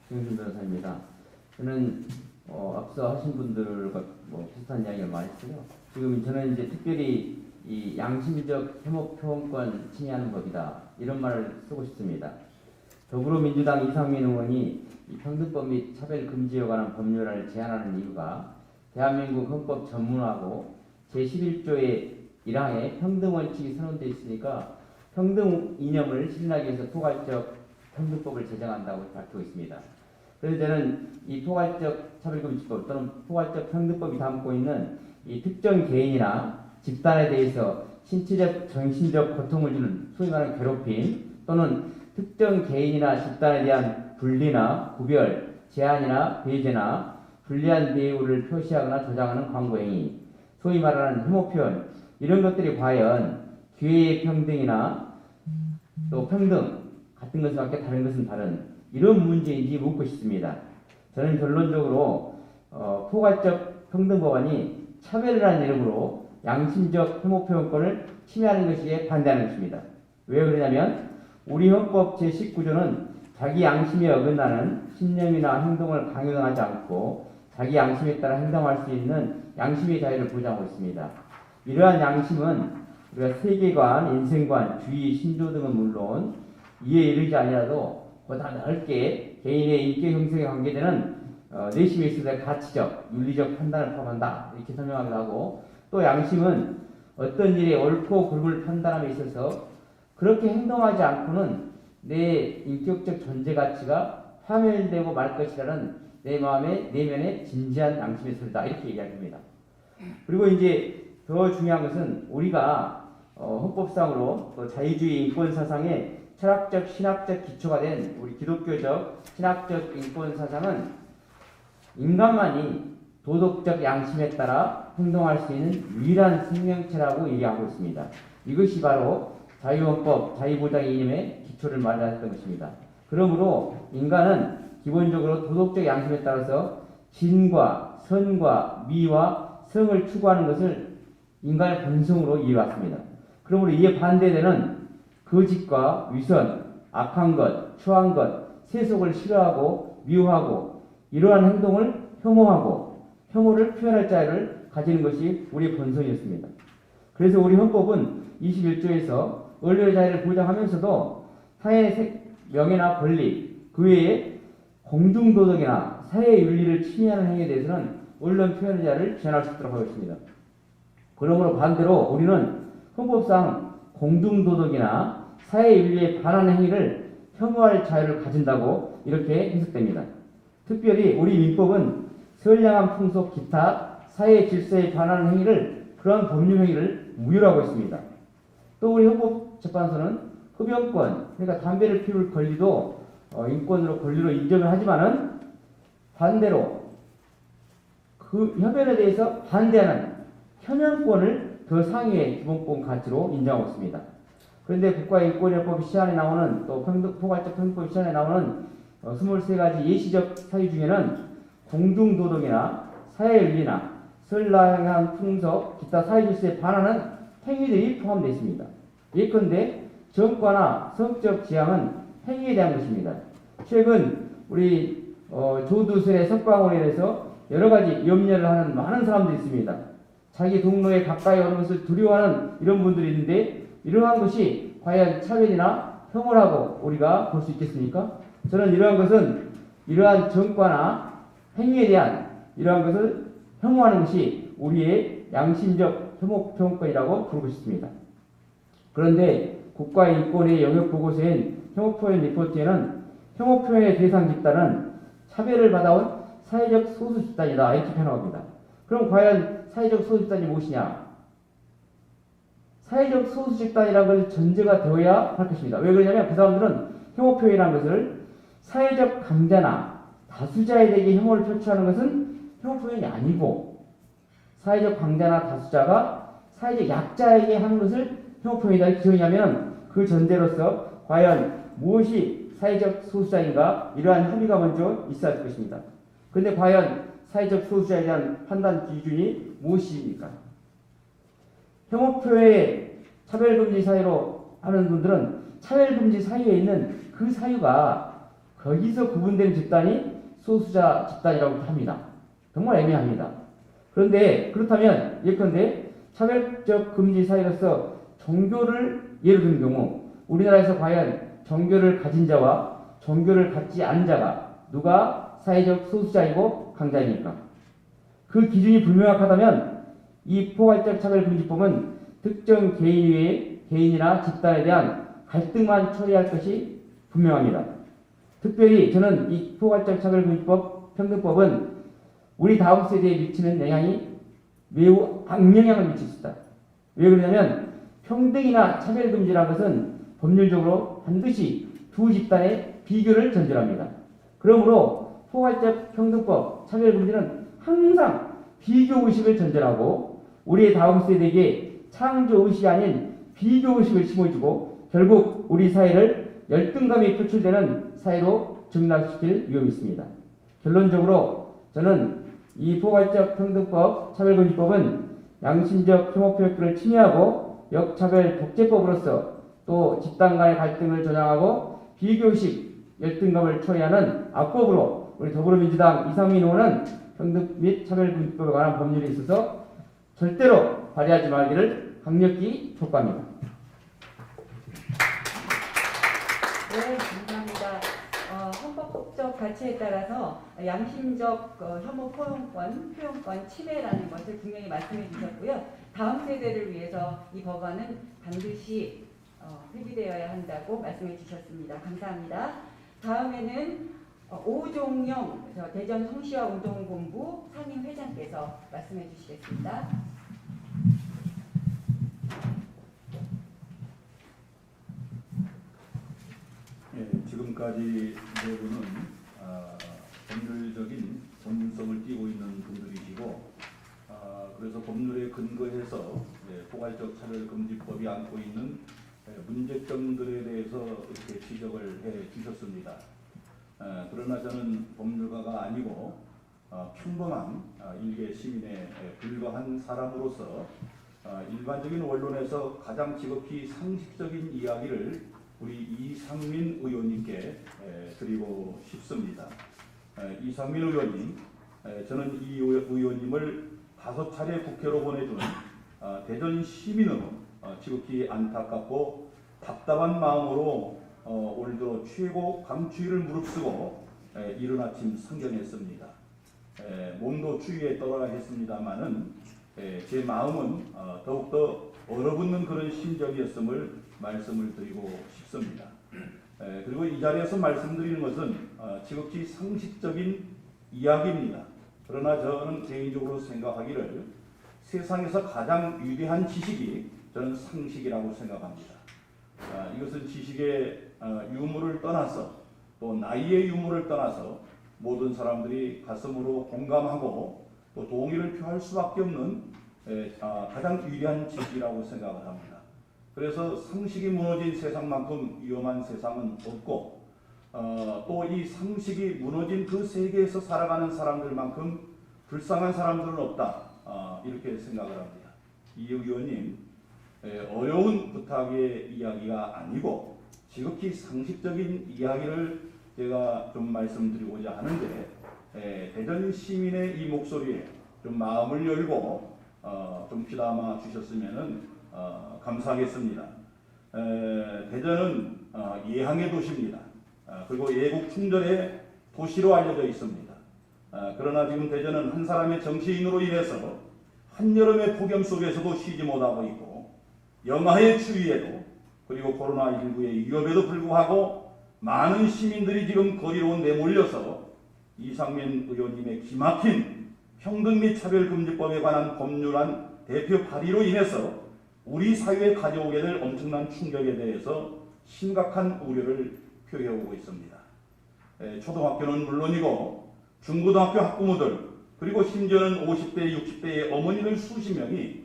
지영준 변호사입니다. 저는 앞서 하신 분들과 비슷한 이야기를 많이 했어요. 지금 저는 이제 특별히 이 양심적 혐오표현권 침해하는 법이다 이런 말을 쓰고 싶습니다. 더불어민주당 이상민 의원이 이 평등법 및 차별금지에 관한 법률안을 제안하는 이유가 대한민국 헌법 전문하고 제11조의 1항에 평등원칙이 선언되어 있으니까 평등 이념을 실현하기 위해서 포괄적 평등법을 제정한다고 밝히고 있습니다. 그래서 저는 이 포괄적 차별금지법 또는 포괄적 평등법이 담고 있는 이 특정 개인이나 집단에 대해서 신체적, 정신적 고통을 주는 소위 말하는 괴롭힘 또는 특정 개인이나 집단에 대한 분리나 구별, 제한이나 배제나 불리한 대우를 표시하거나 조장하는 광고행위, 소위 말하는 혐오표현 이런 것들이 과연 기회의 평등이나 또 평등 같은 것은 같게 다른 것은 다른 이런 문제인지 묻고 싶습니다. 저는 결론적으로 포괄적 평등법안이 차별이라는 이름으로 양심적 혐오표현권을 침해하는 것이기에 반대하는 것입니다. 왜 그러냐면 우리 헌법 제19조는 자기 양심에 어긋나는 신념이나 행동을 강요하지 않고 자기 양심에 따라 행동할 수 있는 양심의 자유를 보장하고 있습니다. 이러한 양심은 우리가 세계관, 인생관, 주의, 신조 등은 물론 이에 이르지 아니라도 보다 넓게 개인의 인격 형성에 관계되는 내심에 있어서 가치적, 윤리적 판단을 포함한다 이렇게 설명하기도 하고 또 양심은 어떤 일에 옳고 그름을 판단함에 있어서 그렇게 행동하지 않고는 내 인격적 존재 가치가 파멸되고 말 것이라는 내 마음의 내면의 진지한 양심의 소리다 이렇게 얘기합니다. 그리고 이제 더 중요한 것은 우리가 헌법상으로 또 자유주의 인권 사상의 철학적 신학적 기초가 된 우리 기독교적 신학적 인권 사상은 인간만이 도덕적 양심에 따라 행동할 수 있는 유일한 생명체라고 얘기하고 있습니다. 이것이 바로 자유헌법, 자유보장의 이념의 기초를 마련했던 것입니다. 그러므로 인간은 기본적으로 도덕적 양심에 따라서 진과 선과 미와 성을 추구하는 것을 인간의 본성으로 이해해왔습니다. 그러므로 이에 반대되는 거짓과 위선, 악한 것, 추한 것, 세속을 싫어하고 미워하고 이러한 행동을 혐오하고 혐오를 표현할 자유를 가지는 것이 우리의 본성이었습니다. 그래서 우리 헌법은 21조에서 언론의 자유를 보장하면서도 타인의 명예나 권리, 그 외에 공중도덕이나 사회윤리를 침해하는 행위에 대해서는 언론 표현의 자유를 제한할 수 있도록 하고 있습니다. 그러므로 반대로 우리는 헌법상 공중도덕이나 사회윤리에 반하는 행위를 혐오할 자유를 가진다고 이렇게 해석됩니다. 특별히 우리 민법은 선량한 풍속 기타 사회 질서에 반하는 행위를 그러한 법률 행위를 무효라고 했습니다. 또 우리 헌법재판소는 흡연권, 그러니까 담배를 피울 권리도 인권으로 권리로 인정을 하지만은 반대로 그 흡연에 대해서 반대하는 현행권을 그 상위의 기본권 가치로 인정하고 있습니다. 그런데 국가인권협법 시안에 나오는 또 포괄적 평등법 시안에 나오는 23가지 예시적 사유 중에는 공중도덕이나 사회윤리나 선량한 풍속, 기타 사회질서에 반하는 행위들이 포함되어 있습니다. 예컨대 정과나 성적 지향은 행위에 대한 것입니다. 최근 우리 조두순의 석방으로 인해서 여러 가지 염려를 하는 많은 사람들이 있습니다. 자기 동료에 가까이 오는 것을 두려워하는 이런 분들이 있는데 이러한 것이 과연 차별이나 혐오라고 우리가 볼 수 있겠습니까? 저는 이러한 것은 이러한 정과나 행위에 대한 이러한 것을 혐오하는 것이 우리의 양심적 혐오표현권이라고 부르고 싶습니다. 그런데 국가인권의 영역 보고서인 혐오표현 리포트에는 혐오표현의 대상 집단은 차별을 받아온 사회적 소수 집단이다 이렇게 표현합니다. 그럼 과연 사회적 소수 집단이 무엇이냐? 사회적 소수 집단이라는 것이 전제가 되어야 할 것입니다. 왜 그러냐면 그 사람들은 혐오표현이라는 것을 사회적 강자나 다수자에 대해 혐오를 표출하는 것은 혐오표현이 아니고 사회적 강자나 다수자가 사회적 약자에게 하는 것을 혐오표현이다 기억하냐면 그 전제로서 과연 무엇이 사회적 소수자인가 이러한 합의가 먼저 있어야 할 것입니다. 그런데 과연 사회적 소수자에 대한 판단 기준이 무엇입니까? 혐오표현의 차별금지 사유로 하는 분들은 차별금지 사유에 있는 그 사유가 거기서 구분되는 집단이 소수자 집단이라고 합니다. 정말 애매합니다. 그런데 그렇다면 예컨대 차별적 금지 사유로서 종교를 예를 든 경우 우리나라에서 과연 종교를 가진 자와 종교를 갖지 않은 자가 누가 사회적 소수자이고 강자입니까? 그 기준이 불명확하다면 이 포괄적 차별금지법은 특정 개인 외에 개인이나 집단에 대한 갈등만 처리할 것이 분명합니다. 특별히 저는 이 포괄적 차별금지법 평등법은 우리 다음 세대에 미치는 영향이 매우 악영향을 미칠 수 있다. 왜 그러냐면 평등이나 차별금지라는 것은 법률적으로 반드시 두 집단의 비교를 전제합니다. 그러므로 포괄적 평등법 차별금지는 항상 비교의식을 전제하고 우리의 다음 세대에게 창조의식이 아닌 비교의식을 심어주고 결국 우리 사회를 열등감이 표출되는 사회로 증락시킬 위험이 있습니다. 결론적으로 저는 이 포괄적 평등법 차별금지법은 양심적 혐오표현권을 침해하고 역차별 독재법으로서 또 집단 간의 갈등을 조장하고 비교의식 열등감을 초래하는 악법으로 우리 더불어민주당 이상민 의원은 평등 및 차별금지법에 관한 법률에 있어서 절대로 발의하지 말기를 강력히 촉구합니다. 네, 감사합니다. 헌법적 가치에 따라서 양심적 혐오 표현권 침해라는 것을 분명히 말씀해 주셨고요. 다음 세대를 위해서 이 법안은 반드시 폐기되어야 한다고 말씀해 주셨습니다. 감사합니다. 다음에는 오종영 대전 성시화 운동본부 상임회장께서 말씀해 주시겠습니다. 지금까지 네 분은 법률적인 전문성을 띠고 있는 분들이시고 그래서 법률에 근거해서 포괄적 차별금지법이 안고 있는 문제점들에 대해서 이렇게 지적을 해 주셨습니다. 그러나 저는 법률가가 아니고 평범한 일개 시민에 불과한 사람으로서 일반적인 원론에서 가장 지극히 상식적인 이야기를 우리 이상민 의원님께 드리고 싶습니다. 이상민 의원님, 저는 이 의원님을 5차례 국회로 보내준 대전 시민으로 지극히 안타깝고 답답한 마음으로 올 들어 최고 강추위를 무릅쓰고 이른 아침 상경했습니다. 몸도 추위에 떨어야 했습니다마는 제 마음은 더욱더 얼어붙는 그런 심정이었음을 말씀을 드리고 싶습니다. 그리고 이 자리에서 말씀드리는 것은 지극히 상식적인 이야기입니다. 그러나 저는 개인적으로 생각하기를 세상에서 가장 위대한 지식이 저는 상식이라고 생각합니다. 이것은 지식의 유무를 떠나서 또 나이의 유무를 떠나서 모든 사람들이 가슴으로 공감하고 또 동의를 표할 수밖에 없는 가장 위대한 지식이라고 생각을 합니다. 그래서 상식이 무너진 세상만큼 위험한 세상은 없고 또 이 상식이 무너진 그 세계에서 살아가는 사람들만큼 불쌍한 사람들은 없다 이렇게 생각을 합니다. 이 의원님 어려운 부탁의 이야기가 아니고 지극히 상식적인 이야기를 제가 좀 말씀드리고자 하는데 대전 시민의 이 목소리에 좀 마음을 열고 좀 귀담아 주셨으면 감사하겠습니다. 대전은 예항의 도시입니다. 그리고 예국 충절의 도시로 알려져 있습니다. 그러나 지금 대전은 한 사람의 정치인으로 인해서 한여름의 폭염 속에서도 쉬지 못하고 있고 영하의 추위에도 그리고 코로나19의 위협에도 불구하고 많은 시민들이 지금 거리로 내몰려서 이상민 의원님의 기막힌 평등 및 차별금지법에 관한 법률안 대표 발의로 인해서 우리 사회에 가져오게 될 엄청난 충격에 대해서 심각한 우려를 표해오고 있습니다. 초등학교는 물론이고 중고등학교 학부모들 그리고 심지어는 50대, 60대의 어머니들 수십 명이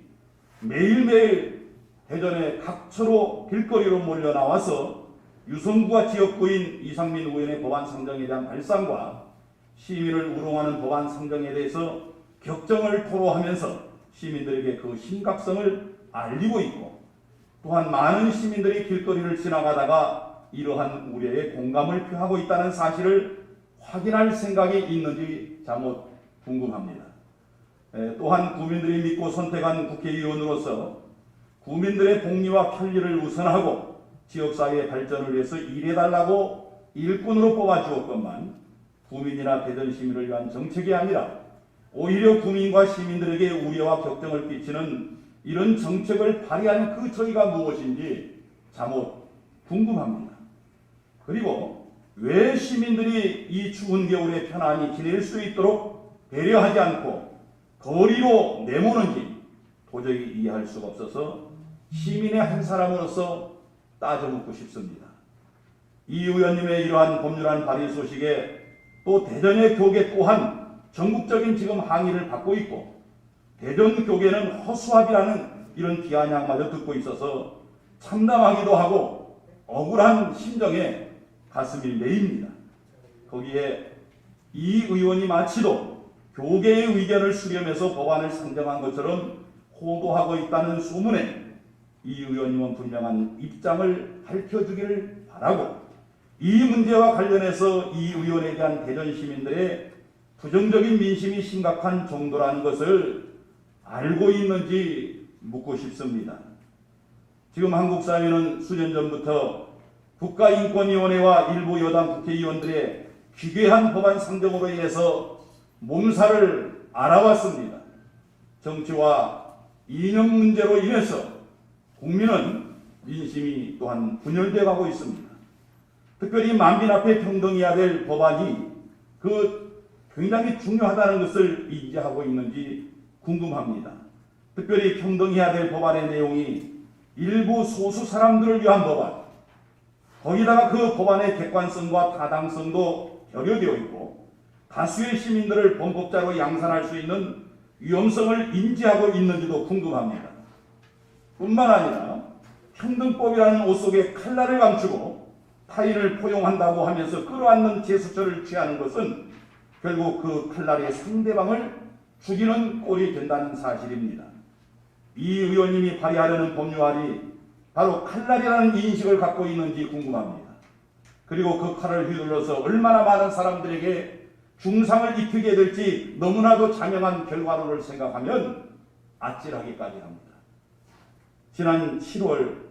매일매일 대전의 각처로 길거리로 몰려 나와서 유성구와 지역구인 이상민 의원의 법안 상정에 대한 발상과 시민을 우롱하는 법안 상정에 대해서 격정을 토로하면서 시민들에게 그 심각성을 알리고 있고 또한 많은 시민들이 길거리를 지나가다가 이러한 우려에 공감을 표하고 있다는 사실을 확인할 생각이 있는지 자못 궁금합니다. 또한 국민들이 믿고 선택한 국회의원으로서 국민들의 복리와 편리를 우선하고 지역사회의 발전을 위해서 일해달라고 일꾼으로 뽑아주었건만 국민이나 대전 시민을 위한 정책이 아니라 오히려 국민과 시민들에게 우려와 격정을 끼치는 이런 정책을 발의하는 그 저희가 무엇인지 자못 궁금합니다. 그리고 왜 시민들이 이 추운 겨울에 편안히 지낼 수 있도록 배려하지 않고 거리로 내모는지 도저히 이해할 수가 없어서 시민의 한 사람으로서 따져 묻고 싶습니다. 이 의원님의 이러한 법률안 발의 소식에 또 대전의 교계 또한 전국적인 지금 항의를 받고 있고 대전 교계는 허수아비라는 이런 비아냥마저 듣고 있어서 참담하기도 하고 억울한 심정에 가슴이 메입니다. 거기에 이 의원이 마치도 교계의 의견을 수렴해서 법안을 상정한 것처럼 호도하고 있다는 소문에 이 의원님은 분명한 입장을 밝혀주기를 바라고 이 문제와 관련해서 이 의원에 대한 대전 시민들의 부정적인 민심이 심각한 정도라는 것을 알고 있는지 묻고 싶습니다. 지금 한국 사회는 수년 전부터 국가인권위원회와 일부 여당 국회의원들의 기괴한 법안 상정으로 인해서 몸살을 앓아왔습니다. 정치와 이념 문제로 인해서 국민은 민심이 또한 분열되어 가고 있습니다. 특별히 만민 앞에 평등해야 될 법안이 굉장히 중요하다는 것을 인지하고 있는지 궁금합니다. 특별히 평등해야 될 법안의 내용이 일부 소수 사람들을 위한 법안, 거기다가 그 법안의 객관성과 타당성도 결여되어 있고 다수의 시민들을 범법자로 양산할 수 있는 위험성을 인지하고 있는지도 궁금합니다. 뿐만 아니라 평등법이라는 옷 속에 칼날을 감추고 타인을 포용한다고 하면서 끌어안는 제스처를 취하는 것은 결국 그 칼날이 상대방을 죽이는 꼴이 된다는 사실입니다. 이 의원님이 발의하려는 법률안이 바로 칼날이라는 인식을 갖고 있는지 궁금합니다. 그리고 그 칼을 휘둘러서 얼마나 많은 사람들에게 중상을 입히게 될지 너무나도 자명한 결과론을 생각하면 아찔하기까지 합니다. 지난 7월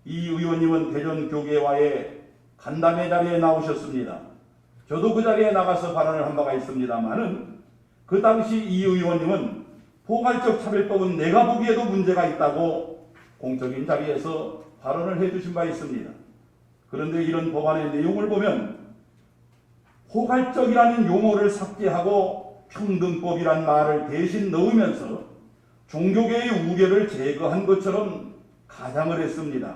이 의원님은 대전교계와의 간담회 자리에 나오셨습니다. 저도 그 자리에 나가서 발언을 한 바가 있습니다만은 그 당시 이 의원님은 포괄적 차별법은 내가 보기에도 문제가 있다고 공적인 자리에서 발언을 해주신 바 있습니다. 그런데 이런 법안의 내용을 보면 포괄적이라는 용어를 삭제하고 평등법이란 말을 대신 넣으면서 종교계의 우려를 제거한 것처럼 가장을 했습니다.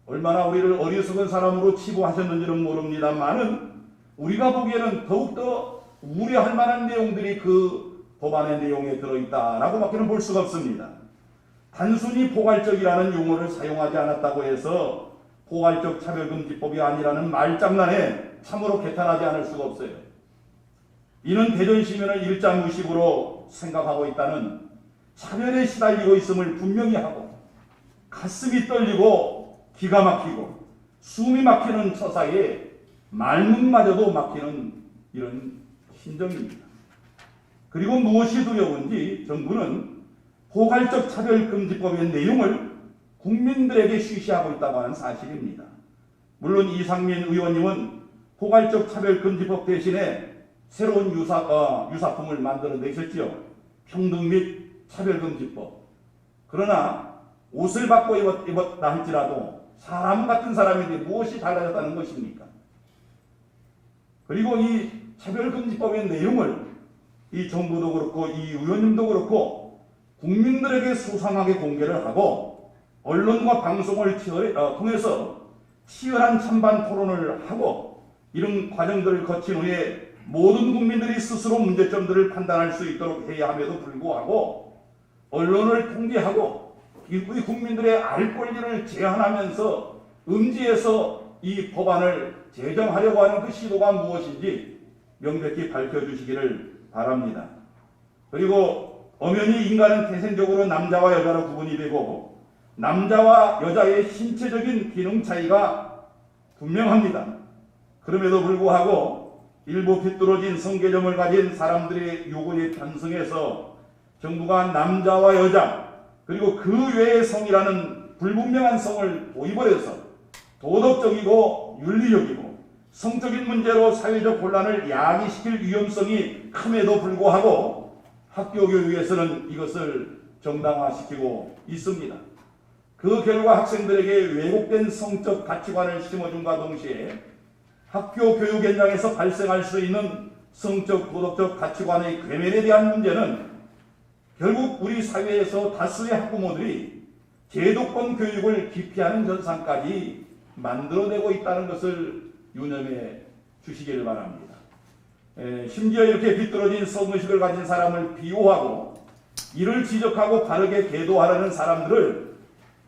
얼마나 우리를 어리석은 사람으로 치부하셨는지는 모릅니다만은 우리가 보기에는 더욱더 우려할 만한 내용들이 그 법안의 내용에 들어있다라고 밖에는 볼 수가 없습니다. 단순히 포괄적이라는 용어를 사용하지 않았다고 해서 포괄적 차별금지법이 아니라는 말장난에 참으로 개탄하지 않을 수가 없어요. 이는 대전시민을 일자무식으로 생각하고 있다는 차별에 시달리고 있음을 분명히 하고 가슴이 떨리고 기가 막히고 숨이 막히는 처사에 말문마저도 막히는 이런 심정입니다. 그리고 무엇이 두려운지 정부는 포괄적 차별금지법의 내용을 국민들에게 쉬쉬하고 있다고 하는 사실입니다. 물론 이상민 의원님은 포괄적 차별금지법 대신에 새로운 유사품을 만들어내셨지요. 평등 및 차별금지법. 그러나 옷을 바꿔 입었다 할지라도 사람 같은 사람인데 무엇이 달라졌다는 것입니까? 그리고 이 차별금지법의 내용을 이 정부도 그렇고 이 의원님도 그렇고 국민들에게 소상하게 공개를 하고 언론과 방송을 통해서 치열한 찬반 토론을 하고 이런 과정들을 거친 후에 모든 국민들이 스스로 문제점들을 판단할 수 있도록 해야 함에도 불구하고 언론을 통제하고 우리 국민들의 알 권리를 제한하면서 음지에서 이 법안을 제정하려고 하는 그 시도가 무엇인지 명백히 밝혀주시기를 바랍니다. 그리고 엄연히 인간은 태생적으로 남자와 여자로 구분이 되고 남자와 여자의 신체적인 기능 차이가 분명합니다. 그럼에도 불구하고 일부 비뚤어진 성개념을 가진 사람들의 요구에 편성해서 정부가 남자와 여자 그리고 그 외의 성이라는 불분명한 성을 도입을 해서 도덕적이고 윤리적이고 성적인 문제로 사회적 혼란을 야기시킬 위험성이 큼에도 불구하고 학교 교육에서는 이것을 정당화시키고 있습니다. 그 결과 학생들에게 왜곡된 성적 가치관을 심어준과 동시에 학교 교육 현장에서 발생할 수 있는 성적 도덕적 가치관의 괴멸에 대한 문제는 결국 우리 사회에서 다수의 학부모들이 제도권 교육을 기피하는 현상까지 만들어내고 있다는 것을 유념해 주시기를 바랍니다. 심지어 이렇게 비뚤어진 성의식을 가진 사람을 비호하고 이를 지적하고 바르게 계도하려는 사람들을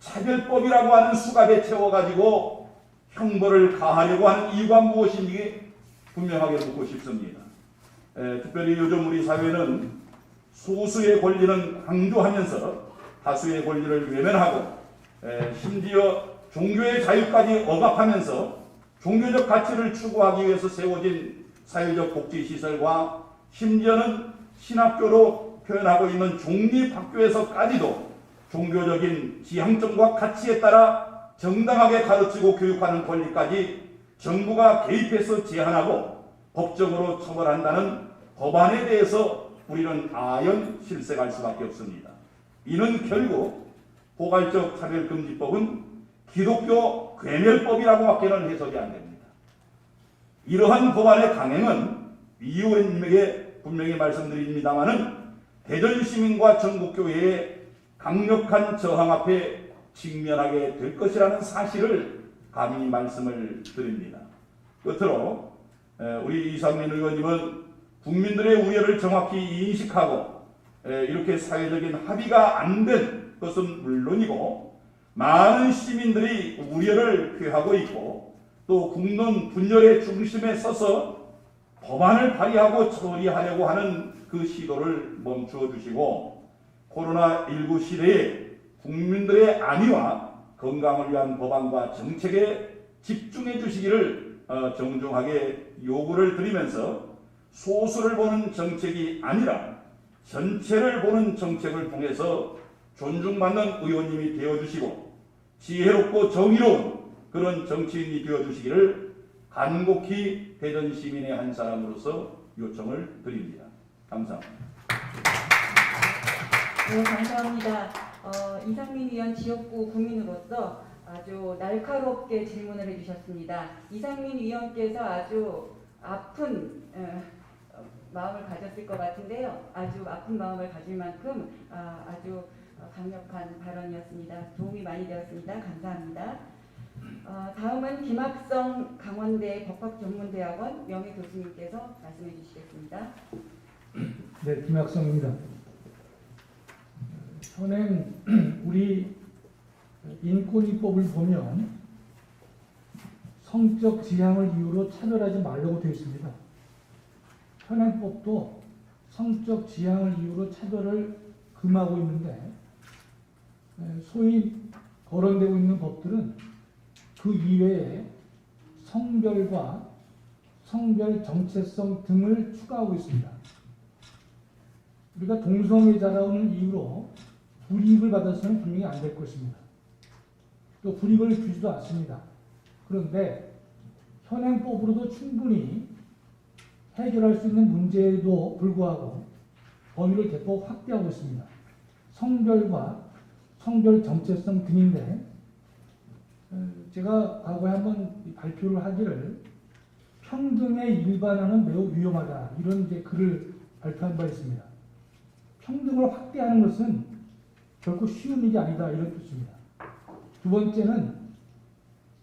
차별법이라고 하는 수갑에 채워가지고 형벌을 가하려고 하는 이유가 무엇인지 분명하게 묻고 싶습니다. 특별히 요즘 우리 사회는 소수의 권리는 강조하면서 다수의 권리를 외면하고 심지어 종교의 자유까지 억압하면서 종교적 가치를 추구하기 위해서 세워진 사회적 복지시설과 심지어는 신학교로 표현하고 있는 종립학교에서까지도 종교적인 지향점과 가치에 따라 정당하게 가르치고 교육하는 권리까지 정부가 개입해서 제한하고 법적으로 처벌한다는 법안에 대해서 우리는 아연 실색할 수밖에 없습니다. 이는 결국 포괄적 차별금지법은 기독교 괴멸법이라고밖에는 해석이 안 됩니다. 이러한 법안의 강행은 이 의원님에게 분명히 말씀드립니다마는 대전 시민과 전국교회의 강력한 저항 앞에 직면하게 될 것이라는 사실을 감히 말씀을 드립니다. 끝으로 우리 이상민 의원님은 국민들의 우려를 정확히 인식하고 이렇게 사회적인 합의가 안 된 것은 물론이고 많은 시민들이 우려를 표하고 있고 또 국론 분열의 중심에 서서 법안을 발의하고 처리하려고 하는 그 시도를 멈추어 주시고 코로나19 시대에 국민들의 안위와 건강을 위한 법안과 정책에 집중해 주시기를 정중하게 요구를 드리면서 소수를 보는 정책이 아니라 전체를 보는 정책을 통해서 존중받는 의원님이 되어주시고 지혜롭고 정의로운 그런 정치인이 되어주시기를 간곡히 대전 시민의 한 사람으로서 요청을 드립니다. 감사합니다. 네, 감사합니다. 이상민 의원 지역구 국민으로서 아주 날카롭게 질문을 해주셨습니다. 이상민 의원께서 아주 아픈 마음을 가졌을 것 같은데요. 아주 아픈 마음을 가질 만큼 아주 강력한 발언이었습니다. 도움이 많이 되었습니다. 감사합니다. 다음은 김학성 강원대 법학전문대학원 명예교수님께서 말씀해 주시겠습니다. 네, 김학성입니다. 현행 우리 인권위법을 보면 성적 지향을 이유로 차별하지 말라고 되어 있습니다. 현행법도 성적 지향을 이유로 차별을 금하고 있는데 소위 거론되고 있는 법들은 그 이외에 성별과 성별 정체성 등을 추가하고 있습니다. 우리가 동성애자라는 이유로 불이익을 받아서는 분명히 안 될 것입니다. 또 불이익을 주지도 않습니다. 그런데 현행법으로도 충분히 해결할 수 있는 문제에도 불구하고 범위를 대폭 확대하고 있습니다. 성별과 성별 정체성 등인데 제가 과거에 한번 발표를 하기를 평등에 일반화는 매우 위험하다 이런 이제 글을 발표한 바 있습니다. 평등을 확대하는 것은 결코 쉬운 일이 아니다 이런 뜻입니다. 두 번째는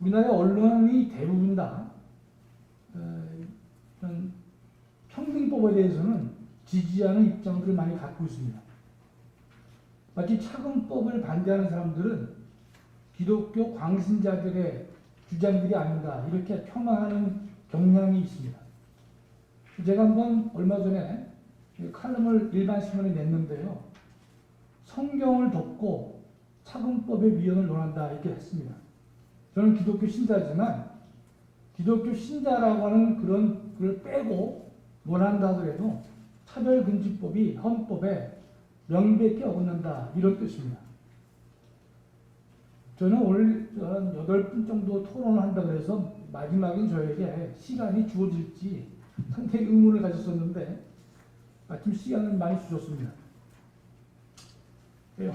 우리나라의 언론이 대부분 다 평등법에 대해서는 지지하는 입장들을 많이 갖고 있습니다. 마치 차금법을 반대하는 사람들은 기독교 광신자들의 주장들이 아닌가 이렇게 폄하하는 경향이 있습니다. 제가 한번 얼마 전에 칼럼을 일반신문에 냈는데요. 성경을 덮고 차금법의 위헌을 논한다 이렇게 했습니다. 저는 기독교 신자지만 기독교 신자라고 하는 그런 걸 빼고 논한다 하더라도 차별금지법이 헌법에 명백히 어긋난다 이런 뜻입니다. 저는 오늘 한 8분 정도 토론을 한다고 해서 마지막엔 저에게 시간이 주어질지 상당히 의문을 가졌었는데 마침 시간을 많이 주셨습니다.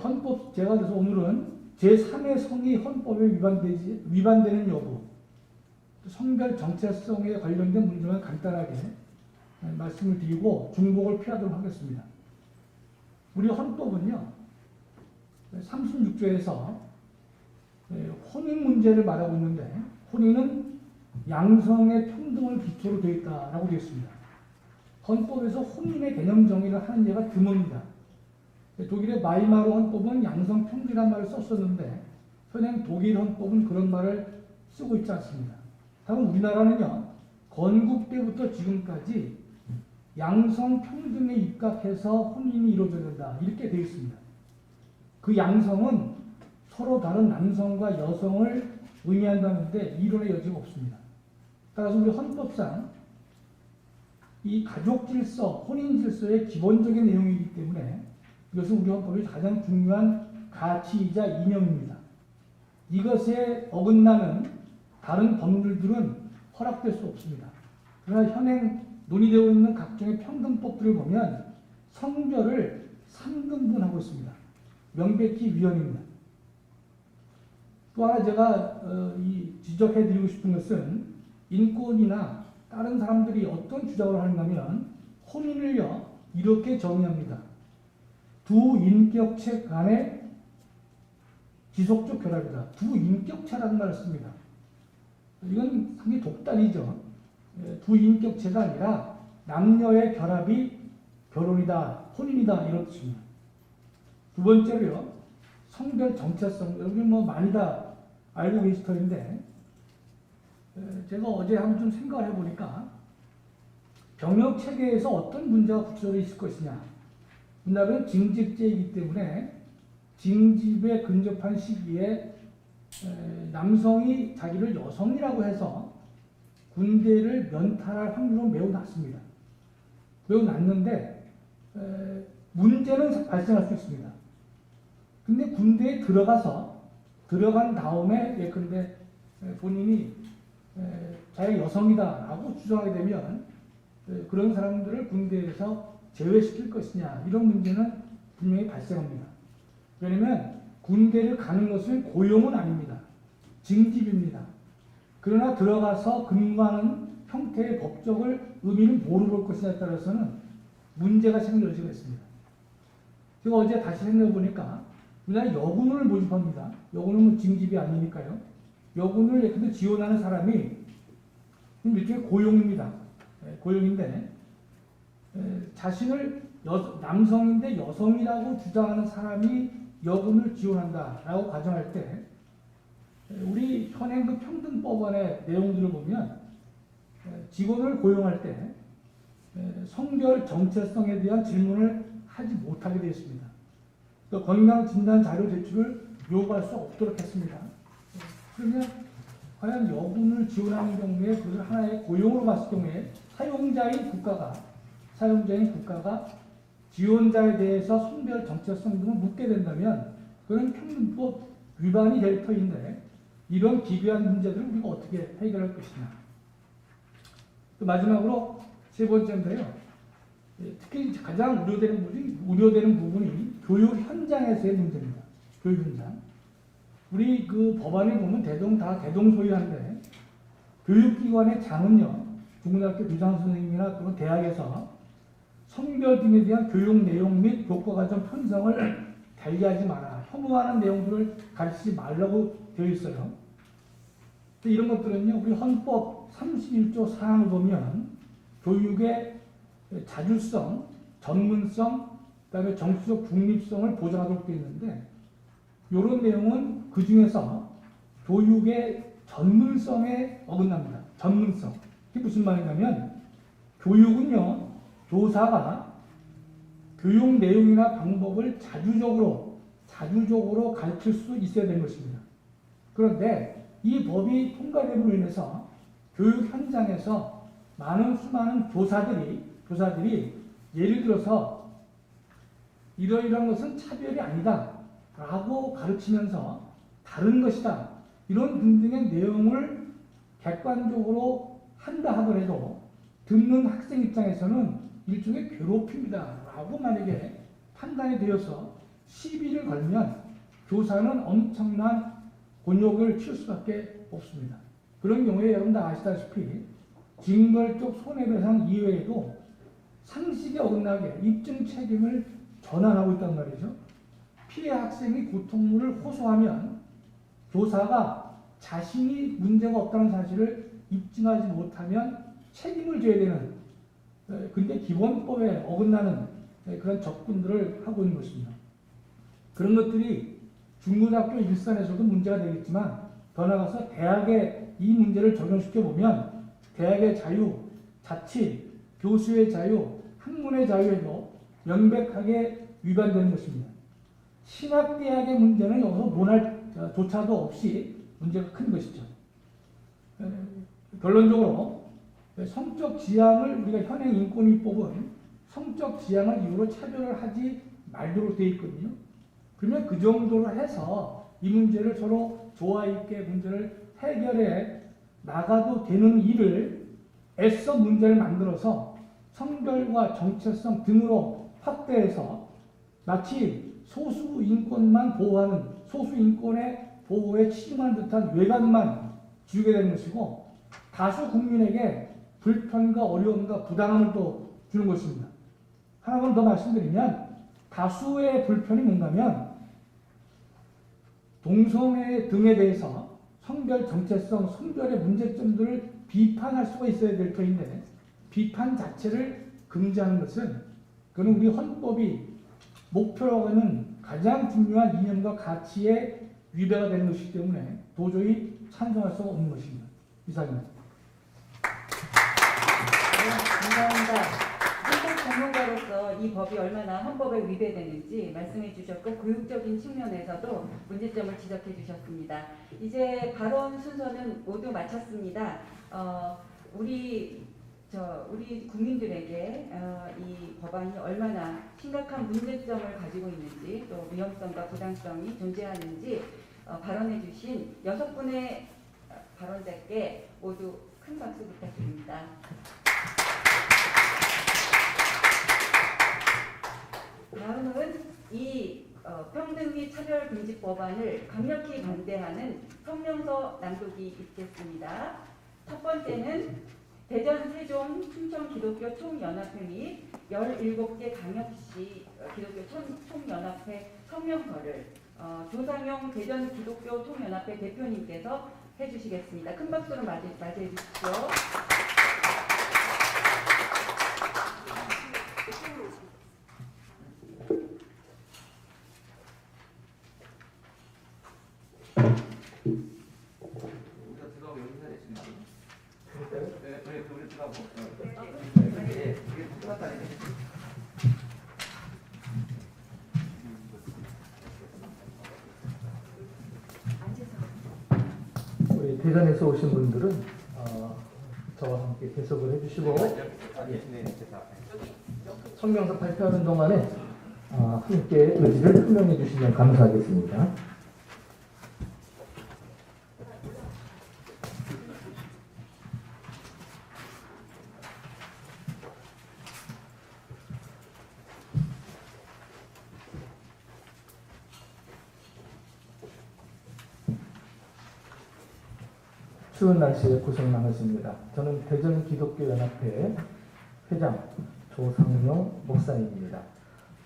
헌법 제가 그래서 오늘은 제3의 성이 헌법에 위반되는 여부, 성별 정체성에 관련된 문제만 간단하게 말씀을 드리고 중복을 피하도록 하겠습니다. 우리 헌법은요 36조에서 혼인 문제를 말하고 있는데 혼인은 양성의 평등을 기초로 되어 있다라고 되어 있습니다. 헌법에서 혼인의 개념 정의를 하는 예가 드뭅니다. 독일의 마이마르 헌법은 양성 평등이라는 말을 썼었는데 현행 독일 헌법은 그런 말을 쓰고 있지 않습니다. 다만 우리나라는요 건국 때부터 지금까지 양성 평등에 입각해서 혼인이 이루어져야 된다 이렇게 되어 있습니다. 그 양성은 서로 다른 남성과 여성을 의미한다는데 이론의 여지가 없습니다. 따라서 우리 헌법상 이 가족 질서, 혼인 질서의 기본적인 내용이기 때문에 이것은 우리 헌법의 가장 중요한 가치이자 이념입니다. 이것에 어긋나는 다른 법률들은 허락될 수 없습니다. 그러나 현행 논의되고 있는 각종의 평등법들을 보면 성별을 3등분하고 있습니다. 명백히 위헌입니다. 또 하나 제가 지적해드리고 싶은 것은 인권이나 다른 사람들이 어떤 주장을 하는가면 혼인을요 이렇게 정의합니다. 두 인격체 간의 지속적 결합이다. 두 인격체라는 말을 씁니다. 이건 상당히 독단이죠. 두 인격체가 아니라 남녀의 결합이 결혼이다, 혼인이다 이런 뜻입니다. 두 번째로요, 성별 정체성. 여기 뭐 많이 다 알고 계실 터인데 제가 어제 한번 좀 생각을 해보니까 병역 체계에서 어떤 문제가 구체적으로 있을 것이냐. 우리나라는 징집제이기 때문에 징집에 근접한 시기에 남성이 자기를 여성이라고 해서 군대를 면탈할 확률은 매우 낮습니다. 매우 낮는데 문제는 발생할 수 있습니다. 근데 군대에 들어간 다음에 예컨대 본인이 자기가 여성이다라고 주장하게 되면 그런 사람들을 군대에서 제외시킬 것이냐 이런 문제는 분명히 발생합니다. 왜냐하면 군대를 가는 것은 고용은 아닙니다. 징집입니다. 그러나 들어가서 근무하는 형태의 법적을 의미를 뭐로 볼 것이냐에 따라서는 문제가 생길 수가 있습니다. 제가 어제 다시 생각해 보니까 우리나라 여군을 모집합니다. 여군은 뭐 징집이 아니니까요. 여군을 예컨대 지원하는 사람이 일종의 고용입니다. 고용인데 자신을 남성인데 여성이라고 주장하는 사람이 여군을 지원한다라고 가정할 때 우리 현행 그 평등법원의 내용들을 보면 직원을 고용할 때 성별 정체성에 대한 질문을 하지 못하게 되어 있습니다. 또 건강진단 자료 제출을 요구할 수 없도록 했습니다. 그러면 과연 여군을 지원하는 경우에 그것을 하나의 고용으로 봤을 경우에 사용자인 국가가 지원자에 대해서 성별 정체성 등을 묻게 된다면 그건 평등법 위반이 될 터인데 이런 기괴한 문제들을 우리가 어떻게 해결할 것이냐. 또 마지막으로 세 번째인데요. 특히 가장 우려되는 부분이 교육 현장에서의 문제입니다. 교육 현장. 우리 그 법안에 보면 다 대동소이한데 교육기관의 장은요, 중고등학교 교장 선생님이나 또는 대학에서 성별 등에 대한 교육 내용 및 교과과정 편성을 달리하지 마라. 혐오하는 내용들을 가르치지 말라고 되어 있어요. 이런 것들은요, 우리 헌법 31조 사항을 보면 교육의 자주성, 전문성, 그다음에 정치적 중립성을 보장하도록 되어 있는데 이런 내용은 그 중에서 교육의 전문성에 어긋납니다. 전문성. 이게 무슨 말이냐면 교육은요, 교사가 교육 내용이나 방법을 자주적으로 가르칠 수 있어야 되는 것입니다. 그런데 이 법이 통과됨으로 인해서 교육 현장에서 수많은 교사들이 예를 들어서 이러이러한 것은 차별이 아니다 라고 가르치면서 다른 것이다 이런 등등의 내용을 객관적으로 한다 하더라도 듣는 학생 입장에서는 일종의 괴롭힘이다 라고 만약에 판단이 되어서 시비를 걸면 교사는 엄청난 곤욕을 치를 수밖에 없습니다. 그런 경우에 여러분 다 아시다시피 징벌적 손해배상 이외에도 상식에 어긋나게 입증 책임을 전환하고 있단 말이죠. 피해 학생이 고통물을 호소하면 교사가 자신이 문제가 없다는 사실을 입증하지 못하면 책임을 져야 되는 근데 기본법에 어긋나는 그런 접근들을 하고 있는 것입니다. 그런 것들이 중고등학교 일선에서도 문제가 되겠지만 더 나아가서 대학에 이 문제를 적용시켜 보면 대학의 자유, 자치, 교수의 자유, 학문의 자유에도 명백하게 위반되는 것입니다. 신학대학의 문제는 여기서 논할 조차도 없이 문제가 큰 것이죠. 결론적으로 성적 지향을 우리가 현행 인권위법은 성적 지향을 이유로 차별을 하지 말도록 되어 있거든요. 그러면 그 정도로 해서 이 문제를 서로 조화 있게 문제를 해결해 나가도 되는 일을 애써 문제를 만들어서 성별과 정체성 등으로 확대해서 마치 소수 인권만 보호하는 소수 인권의 보호에 치중하는 듯한 외관만 주게 되는 것이고 다수 국민에게 불편과 어려움과 부당함을 또 주는 것입니다. 하나만 더 말씀드리면 다수의 불편이 뭔가면 동성애 등에 대해서 성별 정체성, 성별의 문제점들을 비판할 수가 있어야 될 터인데 비판 자체를 금지하는 것은 그는 우리 헌법이 목표라고 하는 가장 중요한 이념과 가치에 위배가 되는 것이기 때문에 도저히 찬성할 수가 없는 것입니다. 이상입니다. 네, 감사합니다. 헌법 전문가로서 이 법이 얼마나 헌법에 위배되는지 말씀해 주셨고 교육적인 측면에서도 문제점을 지적해 주셨습니다. 이제 발언 순서는 모두 마쳤습니다. 우리 국민들에게 이 법안이 얼마나 심각한 문제점을 가지고 있는지 또 위험성과 부당성이 존재하는지 발언해 주신 6분의 발언자께 모두 큰 박수 부탁드립니다. 다음은 이 평등 및 차별금지법안을 강력히 반대하는 성명서 낭독이 있겠습니다. 첫 번째는 대전, 세종, 충청 기독교 총연합회 및 17개 강역시 기독교 총연합회 성명서를 조상용 대전 기독교 총연합회 대표님께서 해주시겠습니다. 큰 박수로 맞이해 주십시오. 우리 대전에서 오신 분들은 저와 함께 배석을 해주시고 성명서 발표하는 동안에 함께 의지를 표명해 주시면 감사하겠습니다. 추운 날씨에 고생 많으십니다. 저는 대전 기독교연합회 회장 조상용 목사님입니다.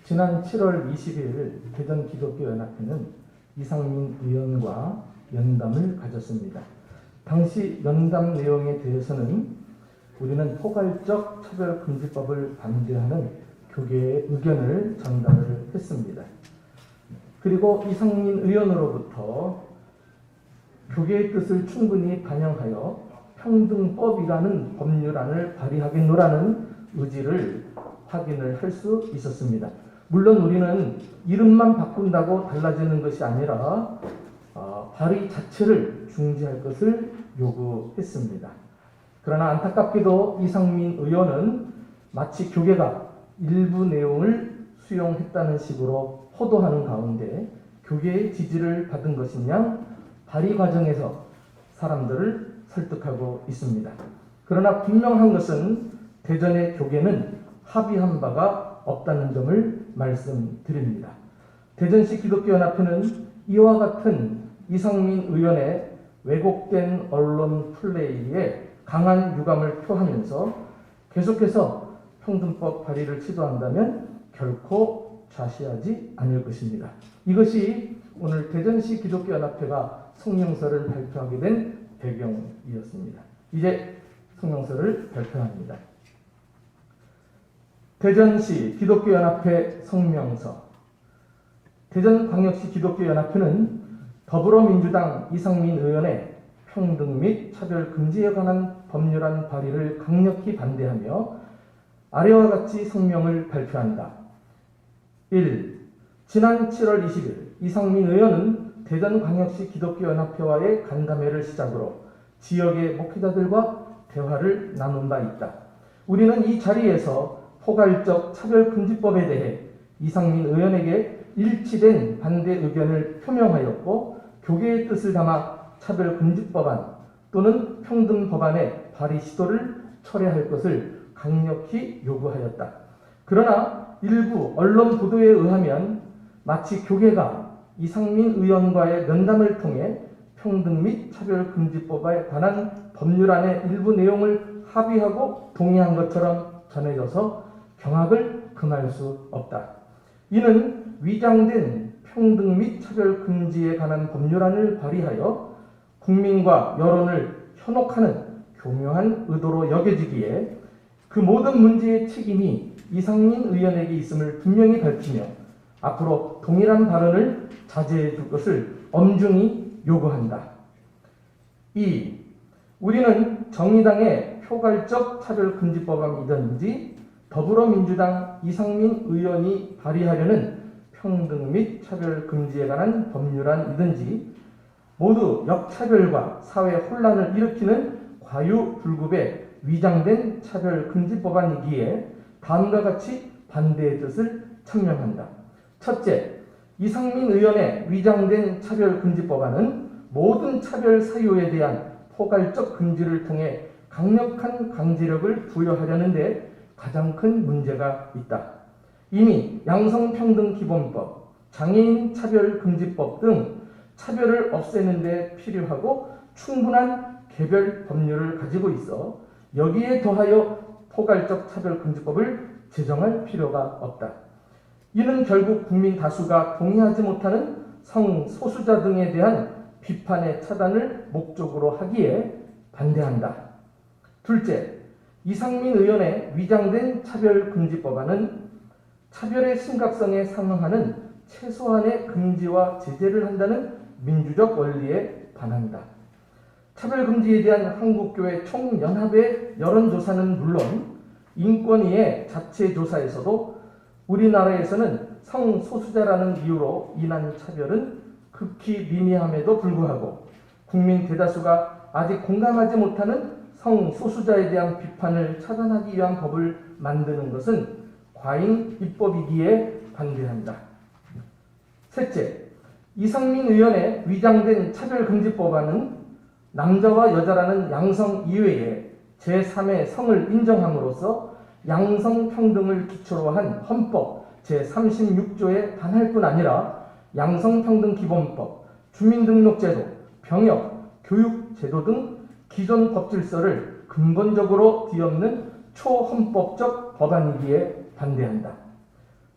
지난 7월 20일 대전 기독교연합회는 이상민 의원과 연담을 가졌습니다. 당시 연담 내용에 대해서는 우리는 포괄적 차별금지법을 반대하는 교계의 의견을 전달을 했습니다. 그리고 이상민 의원으로부터 교계의 뜻을 충분히 반영하여 평등법이라는 법률안을 발의하겠노라는 의지를 확인을 할 수 있었습니다. 물론 우리는 이름만 바꾼다고 달라지는 것이 아니라 발의 자체를 중지할 것을 요구했습니다. 그러나 안타깝게도 이상민 의원은 마치 교계가 일부 내용을 수용했다는 식으로 호도하는 가운데 교계의 지지를 받은 것이냐 발의 과정에서 사람들을 설득하고 있습니다. 그러나 분명한 것은 대전의 교계는 합의한 바가 없다는 점을 말씀드립니다. 대전시 기독교연합회는 이와 같은 이상민 의원의 왜곡된 언론 플레이에 강한 유감을 표하면서 계속해서 평등법 발의를 시도한다면 결코 좌시하지 않을 것입니다. 이것이 오늘 대전시 기독교연합회가 성명서를 발표하게 된 배경이었습니다. 이제 성명서를 발표합니다. 대전시 기독교연합회 성명서. 대전광역시 기독교연합회는 더불어민주당 이상민 의원의 평등 및 차별 금지에 관한 법률안 발의를 강력히 반대하며 아래와 같이 성명을 발표한다. 1. 지난 7월 20일 이상민 의원은 대전광역시 기독교연합회와의 간담회를 시작으로 지역의 목회자들과 대화를 나눈 바 있다. 우리는 이 자리에서 포괄적 차별금지법에 대해 이상민 의원에게 일치된 반대 의견을 표명하였고 교계의 뜻을 담아 차별금지법안 또는 평등법안의 발의 시도를 철회할 것을 강력히 요구하였다. 그러나 일부 언론 보도에 의하면 마치 교계가 이상민 의원과의 면담을 통해 평등 및 차별금지법에 관한 법률안의 일부 내용을 합의하고 동의한 것처럼 전해져서 경악을 금할 수 없다. 이는 위장된 평등 및 차별금지에 관한 법률안을 발의하여 국민과 여론을 현혹하는 교묘한 의도로 여겨지기에 그 모든 문제의 책임이 이상민 의원에게 있음을 분명히 밝히며 앞으로 동일한 발언을 자제해 줄 것을 엄중히 요구한다. 2. 우리는 정의당의 포괄적 차별금지법안이든지 더불어민주당 이상민 의원이 발의하려는 평등 및 차별금지에 관한 법률안이든지 모두 역차별과 사회 혼란을 일으키는 과유불급의 위장된 차별금지법안이기에 다음과 같이 반대의 뜻을 천명한다. 첫째, 이상민 의원의 위장된 차별금지법안은 모든 차별 사유에 대한 포괄적 금지를 통해 강력한 강제력을 부여하려는데 가장 큰 문제가 있다. 이미 양성평등기본법, 장애인 차별금지법 등 차별을 없애는 데 필요하고 충분한 개별 법률을 가지고 있어 여기에 더하여 포괄적 차별금지법을 제정할 필요가 없다. 이는 결국 국민 다수가 동의하지 못하는 성소수자 등에 대한 비판의 차단을 목적으로 하기에 반대한다. 둘째, 이상민 의원의 위장된 차별금지법안은 차별의 심각성에 상응하는 최소한의 금지와 제재를 한다는 민주적 원리에 반한다. 차별금지에 대한 한국교회 총연합의 여론조사는 물론 인권위의 자체 조사에서도 우리나라에서는 성소수자라는 이유로 인한 차별은 극히 미미함에도 불구하고 국민 대다수가 아직 공감하지 못하는 성소수자에 대한 비판을 차단하기 위한 법을 만드는 것은 과잉 입법이기에 반대한다. 셋째, 이상민 의원의 위장된 차별금지법안은 남자와 여자라는 양성 이외에 제3의 성을 인정함으로써 양성평등을 기초로 한 헌법 제36조에 반할 뿐 아니라 양성평등기본법, 주민등록제도, 병역, 교육제도 등 기존 법질서를 근본적으로 뒤엎는 초헌법적 법안이기에 반대한다.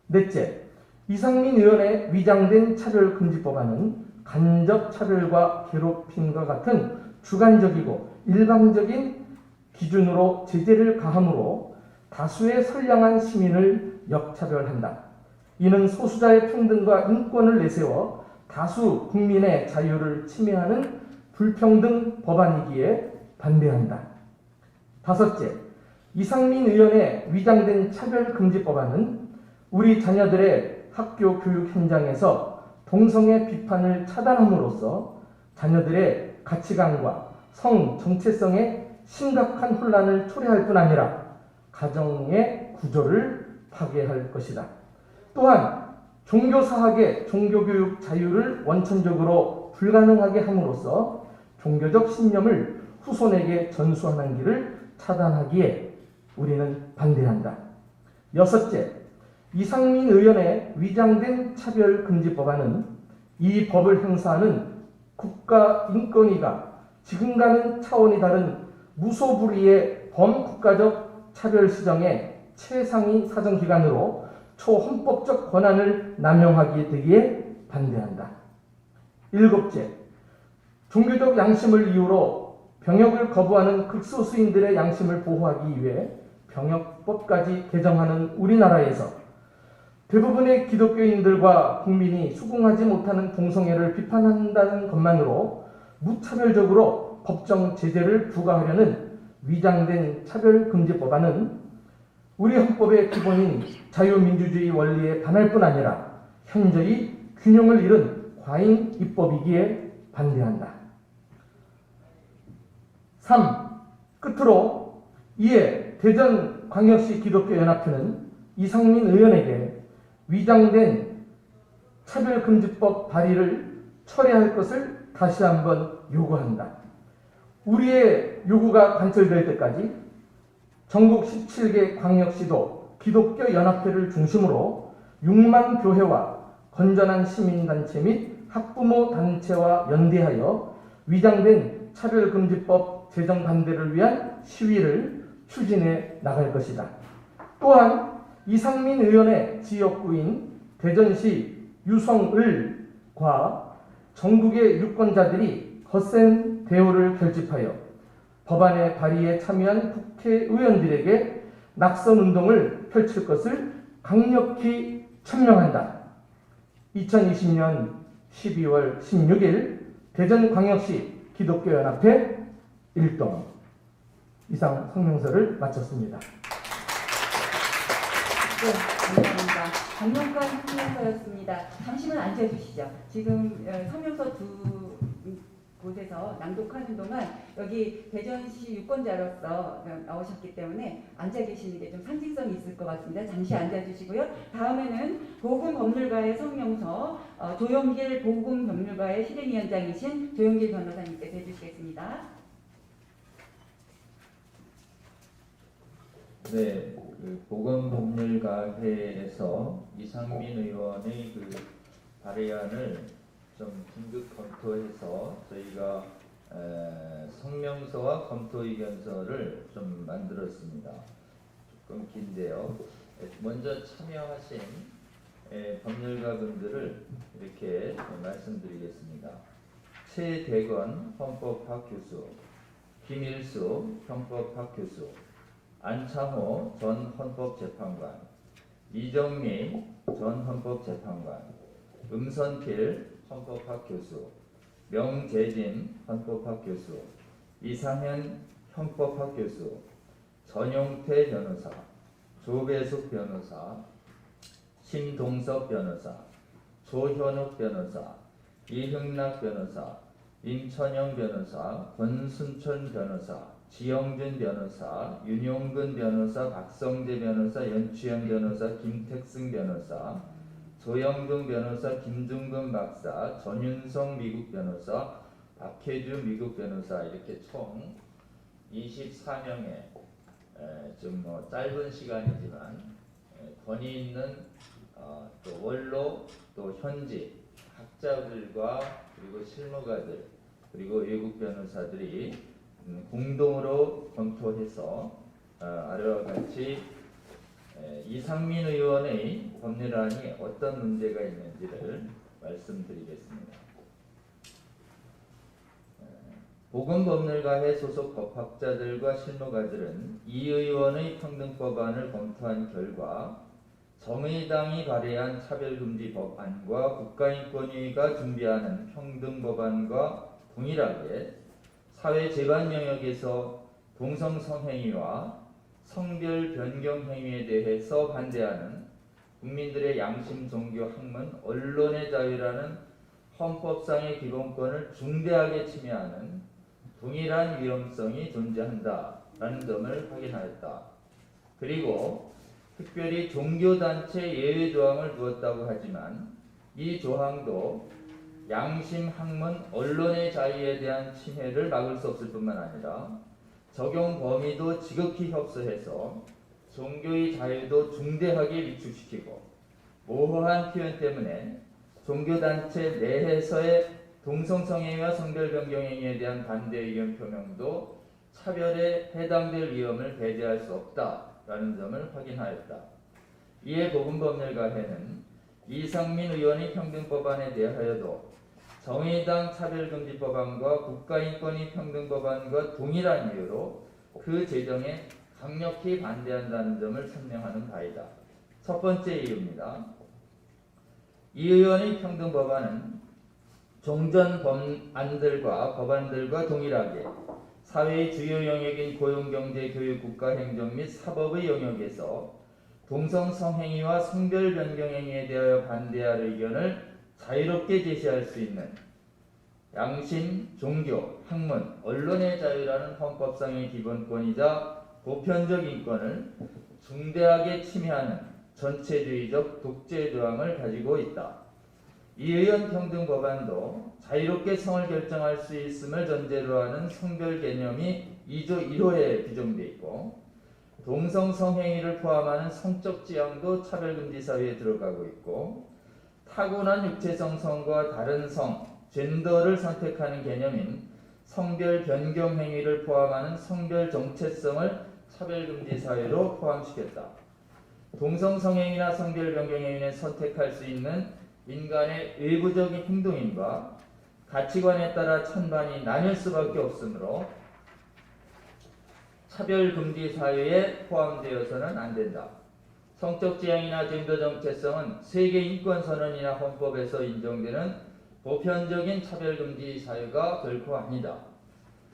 넷째, 이상민 의원의 위장된 차별금지법안은 간접 차별과 괴롭힘과 같은 주관적이고 일방적인 기준으로 제재를 가함으로 다수의 선량한 시민을 역차별한다. 이는 소수자의 평등과 인권을 내세워 다수 국민의 자유를 침해하는 불평등 법안이기에 반대한다. 다섯째, 이상민 의원의 위장된 차별금지법안은 우리 자녀들의 학교 교육 현장에서 동성애 비판을 차단함으로써 자녀들의 가치관과 성 정체성에 심각한 혼란을 초래할 뿐 아니라 가정의 구조를 파괴할 것이다. 또한 종교사학의 종교교육 자유를 원천적으로 불가능하게 함으로써 종교적 신념을 후손에게 전수하는 길을 차단하기에 우리는 반대한다. 여섯째, 이상민 의원의 위장된 차별금지법안은 이 법을 행사하는 국가인권위가 지금과는 차원이 다른 무소불위의 범국가적 차별시정의 최상위 사정기관으로 초헌법적 권한을 남용하게 되기에 반대한다. 일곱째, 종교적 양심을 이유로 병역을 거부하는 극소수인들의 양심을 보호하기 위해 병역법까지 개정하는 우리나라에서 대부분의 기독교인들과 국민이 수긍하지 못하는 동성애를 비판한다는 것만으로 무차별적으로 법정 제재를 부과하려는 위장된 차별금지법안은 우리 헌법의 기본인 자유민주주의 원리에 반할 뿐 아니라 현저히 균형을 잃은 과잉 입법이기에 반대한다. 3. 끝으로 이에 대전광역시 기독교연합회는 이상민 의원에게 위장된 차별금지법 발의를 철회할 것을 다시 한번 요구한다. 우리의 요구가 관철될 때까지 전국 17개 광역시도 기독교 연합회를 중심으로 6만 교회와 건전한 시민단체 및 학부모 단체와 연대하여 위장된 차별금지법 제정 반대를 위한 시위를 추진해 나갈 것이다. 또한 이상민 의원의 지역구인 대전시 유성을과 전국의 유권자들이 거센 대우를 결집하여 법안의 발의에 참여한 국회의원들에게 낙선운동을 펼칠 것을 강력히 천명한다. 2020년 12월 16일 대전광역시 기독교연합회 1동 이상 성명서를 마쳤습니다. 네, 감사합니다. 강력한 성명서였습니다. 잠시만 앉아주시죠. 지금 성명서 두 곳에서 낭독하는 동안 여기 대전시 유권자로서 나오셨기 때문에 앉아 계시는 게 좀 상징성이 있을 것 같습니다. 잠시 앉아주시고요. 다음에는 보금법률가의 성명서 조영길 보금법률가의 실행위원장이신 조영길 변호사님께서 해주시겠습니다. 네, 그 보건법률가회에서 이상민 의원의 그 발의안을 좀 긴급 검토해서 저희가 성명서와 검토 의견서를 좀 만들었습니다. 조금 긴데요. 먼저 참여하신 법률가분들을 이렇게 말씀드리겠습니다. 최대건 헌법학 교수, 김일수 형법학 교수, 안창호 전 헌법재판관, 이정미 전 헌법재판관, 음선필 헌법학 교수, 명재진 헌법학 교수, 이상현 형법학 교수, 전용태 변호사, 조배숙 변호사, 신동섭 변호사, 조현욱 변호사, 이흥락 변호사, 임천영 변호사, 권순천 변호사, 지영준 변호사, 윤용근 변호사, 박성재 변호사, 연추영 변호사, 김택승 변호사, 조영동 변호사, 김중근 박사, 전윤성 미국 변호사, 박혜주 미국 변호사 이렇게 총 24명의 좀 짧은 시간이지만 권위 있는 또 원로 또 현지 학자들과 그리고 실무가들 그리고 외국 변호사들이 공동으로 검토해서 아래와 같이 이상민 의원의 법률안이 어떤 문제가 있는지를 말씀드리겠습니다. 보건법률가회 소속 법학자들과 실무가들은 이 의원의 평등법안을 검토한 결과 정의당이 발의한 차별금지 법안과 국가인권위가 준비하는 평등법안과 동일하게 사회재반 영역에서 동성성행위와 성별 변경 행위에 대해서 반대하는 국민들의 양심, 종교, 학문, 언론의 자유라는 헌법상의 기본권을 중대하게 침해하는 동일한 위험성이 존재한다라는 점을 확인하였다. 그리고 특별히 종교단체 예외 조항을 두었다고 하지만 이 조항도 양심, 학문, 언론의 자유에 대한 침해를 막을 수 없을 뿐만 아니라 적용 범위도 지극히 협소해서 종교의 자유도 중대하게 위축시키고 모호한 표현 때문에 종교단체 내에서의 동성성행위와 성별 변경 행위에 대한 반대 의견 표명도 차별에 해당될 위험을 배제할 수 없다라는 점을 확인하였다. 이에 보건법률가회는 이상민 의원의 평등법안에 대하여도 정의당 차별금지법안과 국가인권위 평등법안과 동일한 이유로 그 제정에 강력히 반대한다는 점을 설명하는 바이다. 첫 번째 이유입니다. 이 의원의 평등법안은 종전 법안들과 동일하게 사회의 주요 영역인 고용, 경제, 교육, 국가, 행정 및 사법의 영역에서 동성성행위와 성별 변경 행위에 대하여 반대할 의견을 자유롭게 제시할 수 있는 양심, 종교, 학문, 언론의 자유라는 헌법상의 기본권이자 보편적 인권을 중대하게 침해하는 전체주의적 독재 조항을 가지고 있다. 이 의원 평등 법안도 자유롭게 성을 결정할 수 있음을 전제로 하는 성별 개념이 2조 1호에 규정되어 있고 동성 성행위를 포함하는 성적 지향도 차별금지 사유에 들어가고 있고, 타고난 육체성 성과 다른 성, 젠더를 선택하는 개념인 성별 변경 행위를 포함하는 성별 정체성을 차별금지 사유로 포함시켰다. 동성 성행위나 성별 변경 행위는 선택할 수 있는 인간의 외부적인 행동인과 가치관에 따라 찬반이 나뉠 수밖에 없으므로 차별금지 사유에 포함되어서는 안 된다. 성적 지향이나 젠더 정체성은 세계인권선언이나 헌법에서 인정되는 보편적인 차별금지 사유가 결코 아니다.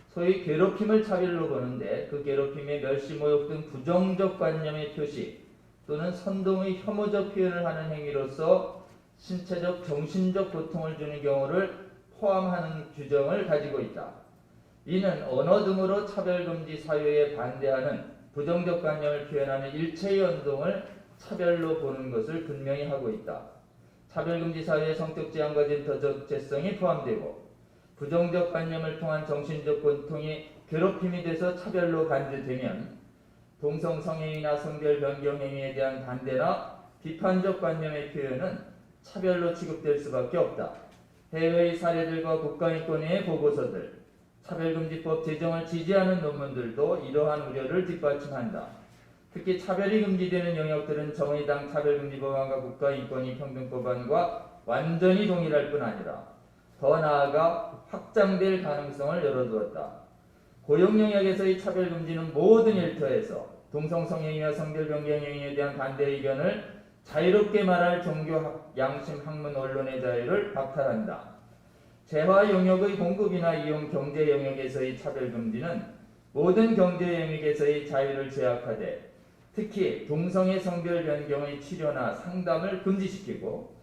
소위 괴롭힘을 차별로 보는데 그 괴롭힘의 멸시, 모욕 등 부정적 관념의 표시 또는 선동의 혐오적 표현을 하는 행위로서 신체적, 정신적 고통을 주는 경우를 포함하는 규정을 가지고 있다. 이는 언어 등으로 차별금지 사유에 반대하는 부정적 관념을 표현하는 일체의 운동을 차별로 보는 것을 분명히 하고 있다. 차별금지 사유에 성적 지향과 젠더 정체성이 포함되고 부정적 관념을 통한 정신적 고통이 괴롭힘이 돼서 차별로 간주되면 동성 성행위나 성별 변경 행위에 대한 반대나 비판적 관념의 표현은 차별로 취급될 수밖에 없다. 해외의 사례들과 국가인권위의 보고서들, 차별금지법 제정을 지지하는 논문들도 이러한 우려를 뒷받침한다. 특히 차별이 금지되는 영역들은 정의당 차별금지법안과 국가인권위 평등법안과 완전히 동일할 뿐 아니라 더 나아가 확장될 가능성을 열어두었다. 고용 영역에서의 차별금지는 모든 일터에서 동성성행위와 성별 변경 행위에 대한 반대 의견을 자유롭게 말할 종교, 양심, 학문, 언론의 자유를 박탈한다. 재화 영역의 공급이나 이용 경제 영역에서의 차별금지는 모든 경제 영역에서의 자유를 제약하되 특히 동성애 성별 변경의 치료나 상담을 금지시키고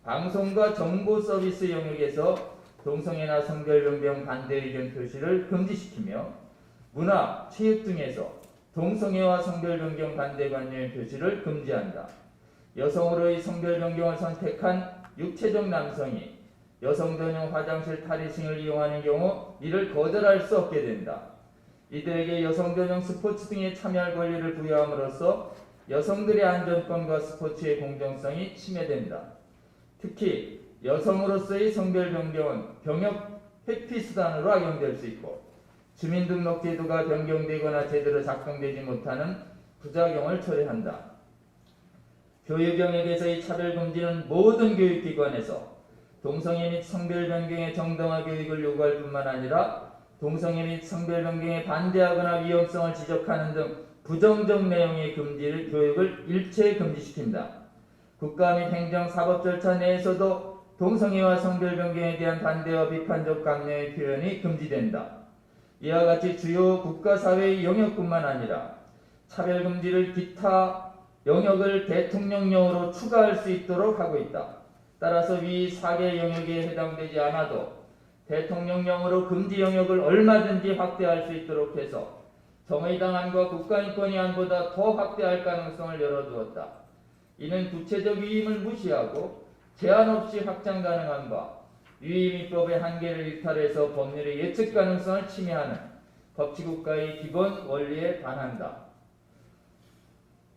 방송과 정보 서비스 영역에서 동성애나 성별 변경 반대 의견 표시를 금지시키며 문화, 체육 등에서 동성애와 성별 변경 반대 관념의 표시를 금지한다. 여성으로의 성별 변경을 선택한 육체적 남성이 여성 전용 화장실 탈의싱을 이용하는 경우 이를 거절할 수 없게 된다. 이들에게 여성 전용 스포츠 등에 참여할 권리를 부여함으로써 여성들의 안전권과 스포츠의 공정성이 침해된다. 특히 여성으로서의 성별 변경은 병역 회피 수단으로 악용될 수 있고 주민등록 제도가 변경되거나 제대로 작동되지 못하는 부작용을 초래한다. 교육 영역에서의 차별금지는 모든 교육기관에서 동성애 및 성별 변경의 정당화 교육을 요구할 뿐만 아니라 동성애 및 성별 변경에 반대하거나 위험성을 지적하는 등 부정적 내용의 교육을 일체 금지시킨다. 국가 및 행정 사법 절차 내에서도 동성애와 성별 변경에 대한 반대와 비판적 감정의 표현이 금지된다. 이와 같이 주요 국가 사회의 영역뿐만 아니라 차별금지를 기타 영역을 대통령령으로 추가할 수 있도록 하고 있다. 따라서 위 4개 영역에 해당되지 않아도 대통령령으로 금지 영역을 얼마든지 확대할 수 있도록 해서 정의당 안과 국가인권위 안보다 더 확대할 가능성을 열어두었다. 이는 구체적 위임을 무시하고 제한 없이 확장 가능한 바 위임입법의 한계를 일탈해서 법률의 예측 가능성을 침해하는 법치국가의 기본 원리에 반한다.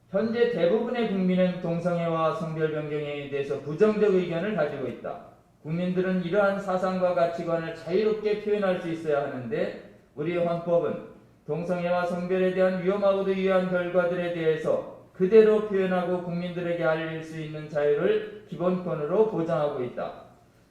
현재 대부분의 국민은 동성애와 성별 변경에 대해서 부정적 의견을 가지고 있다. 국민들은 이러한 사상과 가치관을 자유롭게 표현할 수 있어야 하는데 우리 헌법은 동성애와 성별에 대한 위험하고도 유효한 결과들에 대해서 그대로 표현하고 국민들에게 알릴 수 있는 자유를 기본권으로 보장하고 있다.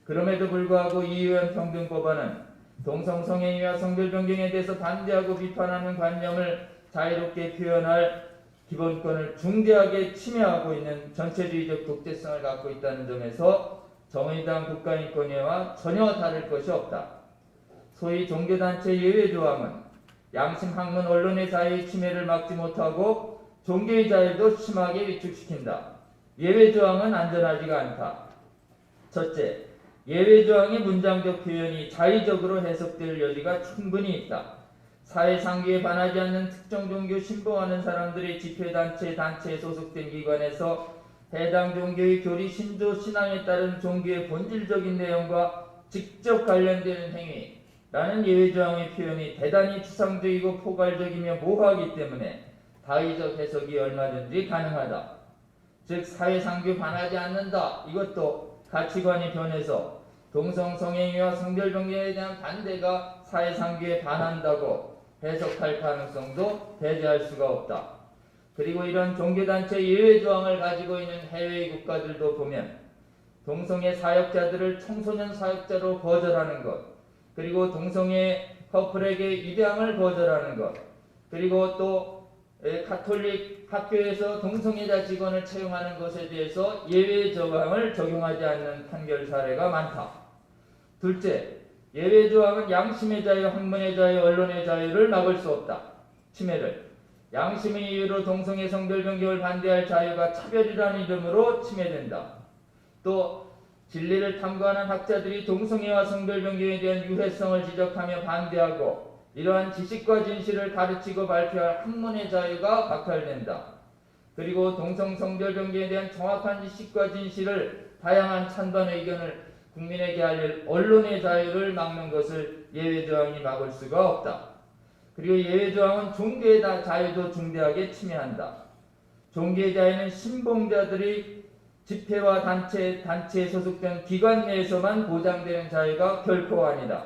그럼에도 불구하고 이 의원 평등법안은 동성성행위와 성별 변경에 대해서 반대하고 비판하는 관념을 자유롭게 표현할 기본권을 중대하게 침해하고 있는 전체주의적 독재성을 갖고 있다는 점에서 정의당 국가인권위와 전혀 다를 것이 없다. 소위 종교단체 예외조항은 양심, 학문, 언론의 자유의 침해를 막지 못하고 종교의 자유도 심하게 위축시킨다. 예외조항은 안전하지가 않다. 첫째, 예외조항의 문장적 표현이 자의적으로 해석될 여지가 충분히 있다. 사회 상규에 반하지 않는 특정 종교 신봉하는 사람들이 집회단체에 소속된 기관에서 해당 종교의 교리, 신조, 신앙에 따른 종교의 본질적인 내용과 직접 관련되는 행위라는 예외조항의 표현이 대단히 추상적이고 포괄적이며 모호하기 때문에 다의적 해석이 얼마든지 가능하다. 즉 사회상규 반하지 않는다. 이것도 가치관이 변해서 동성성애와 성별변경에 대한 반대가 사회상규에 반한다고 해석할 가능성도 배제할 수가 없다. 그리고 이런 종교단체 예외 조항을 가지고 있는 해외 국가들도 보면 동성애 사역자들을 청소년 사역자로 거절하는 것, 그리고 동성애 커플에게 입양을 거절하는 것, 그리고 또 가톨릭 학교에서 동성애자 직원을 채용하는 것에 대해서 예외 조항을 적용하지 않는 판결 사례가 많다. 둘째, 예외 조항은 양심의 자유, 학문의 자유, 언론의 자유를 막을 수 없다. 침해를. 양심의 이유로 동성애 성별 변경을 반대할 자유가 차별이라는 이름으로 침해된다. 또 진리를 탐구하는 학자들이 동성애와 성별 변경에 대한 유해성을 지적하며 반대하고 이러한 지식과 진실을 가르치고 발표할 학문의 자유가 박탈된다. 그리고 동성 성별 변경에 대한 정확한 지식과 진실을 다양한 찬반 의견을 국민에게 알릴 언론의 자유를 막는 것을 예외조항이 막을 수가 없다. 그리고 예외조항은 종교의 자유도 중대하게 침해한다. 종교의 자유는 신봉자들이 집회와 단체에 소속된 기관 내에서만 보장되는 자유가 결코 아니다.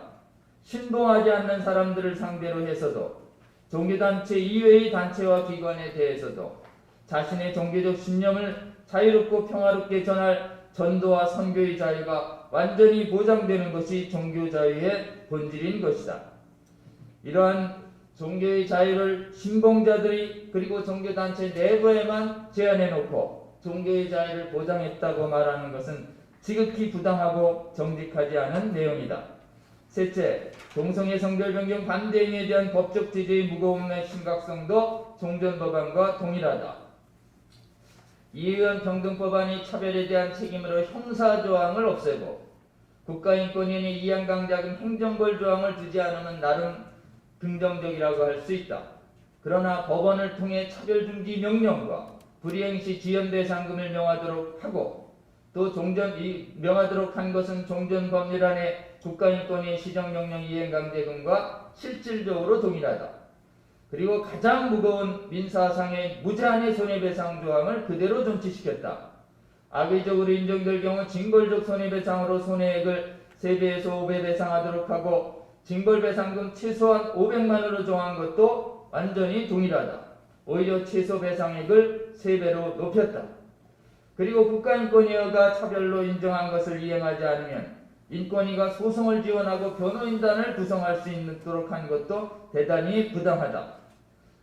신봉하지 않는 사람들을 상대로 해서도 종교단체 이외의 단체와 기관에 대해서도 자신의 종교적 신념을 자유롭고 평화롭게 전할 전도와 선교의 자유가 완전히 보장되는 것이 종교자유의 본질인 것이다. 이러한 종교의 자유를 신봉자들이 그리고 종교단체 내부에만 제한해놓고 종교의 자유를 보장했다고 말하는 것은 지극히 부당하고 정직하지 않은 내용이다. 셋째, 동성애 성별 변경 반대 행위에 대한 법적 제재의 무거움의 심각성도 종전법안과 동일하다. 이의원 평등법안이 차별에 대한 책임으로 형사조항을 없애고 국가인권위원회 이양강작은 행정벌 조항을 두지 않으면 나름 긍정적이라고 할 수 있다. 그러나 법원을 통해 차별중지 명령과 불이행시 지연배상금을 명하도록 하고 또 명하도록 한 것은 종전법률안의 국가인권위 시정명령 이행강제금과 실질적으로 동일하다. 그리고 가장 무거운 민사상의 무제한의 손해배상 조항을 그대로 존치시켰다. 악의적으로 인정될 경우 징벌적 손해배상으로 손해액을 3배에서 5배 배상하도록 하고 징벌배상금 최소한 500만원으로 정한 것도 완전히 동일하다. 오히려 최소 배상액을 3배로 높였다. 그리고 국가인권위가 차별로 인정한 것을 이행하지 않으면 인권위가 소송을 지원하고 변호인단을 구성할 수 있도록 한 것도 대단히 부당하다.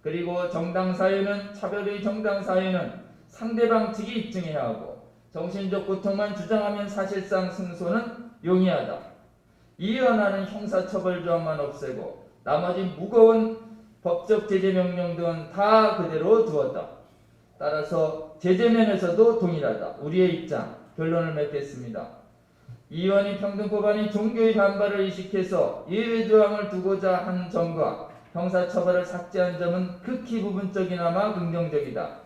그리고 정당사유는 차별의 정당사유는 상대방 측이 입증해야 하고 정신적 고통만 주장하면 사실상 승소는 용이하다. 이연하는 형사처벌 조항만 없애고 나머지 무거운 법적 제재 명령 등은 다 그대로 두었다. 따라서 제재면에서도 동일하다. 우리의 입장, 결론을 맺겠습니다. 이완희 평등법안이 종교의 반발을 의식해서 예외조항을 두고자 한 점과 형사처벌을 삭제한 점은 극히 부분적이나마 긍정적이다.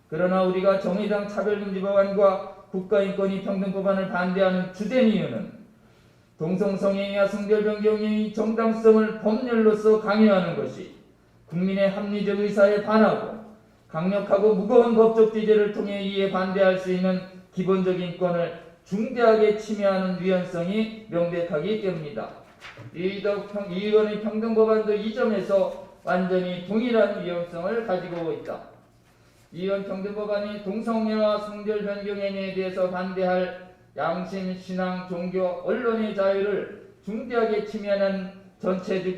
그러나 우리가 정의당 차별금지법안과 국가인권위 평등법안을 반대하는 주된 이유는 동성성애와 성별변경의 정당성을 법률로서 강요하는 것이 국민의 합리적 의사에 반하고 강력하고 무거운 법적 제재를 통해 이에 반대할 수 있는 기본적 인권을 중대하게 침해하는 위헌성이 명백하기 때문이다. 이의원의 평등법안도 이 점에서 완전히 동일한 위헌성을 가지고 있다. 이의원 평등법안이 동성애와 성별 변경 행위에 대해서 반대할 양심, 신앙, 종교, 언론의 자유를 중대하게 침해하는 전체적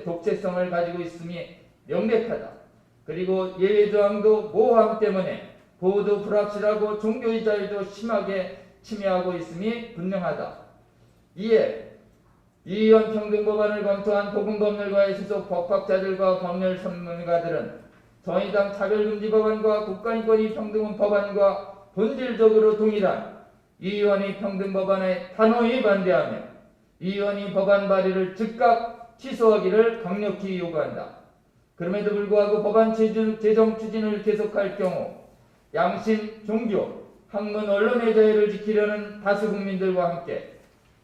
독재성을 가지고 있음이 명백하다. 그리고 예외조항도 모호함 때문에 보호도 불확실하고 종교의 자유도 심하게 침해하고 있음이 분명하다. 이에 이의원 평등법안을 검토한 보건법률과의 소속 법학자들과 법률 전문가들은 정의당 차별금지법안과 국가인권위 평등법안과 본질적으로 동일한 이의원이 평등법안에 단호히 반대하며 이의원이 법안 발의를 즉각 취소하기를 강력히 요구한다. 그럼에도 불구하고 법안 제정 추진을 계속할 경우 양심, 종교, 학문, 언론의 자유를 지키려는 다수 국민들과 함께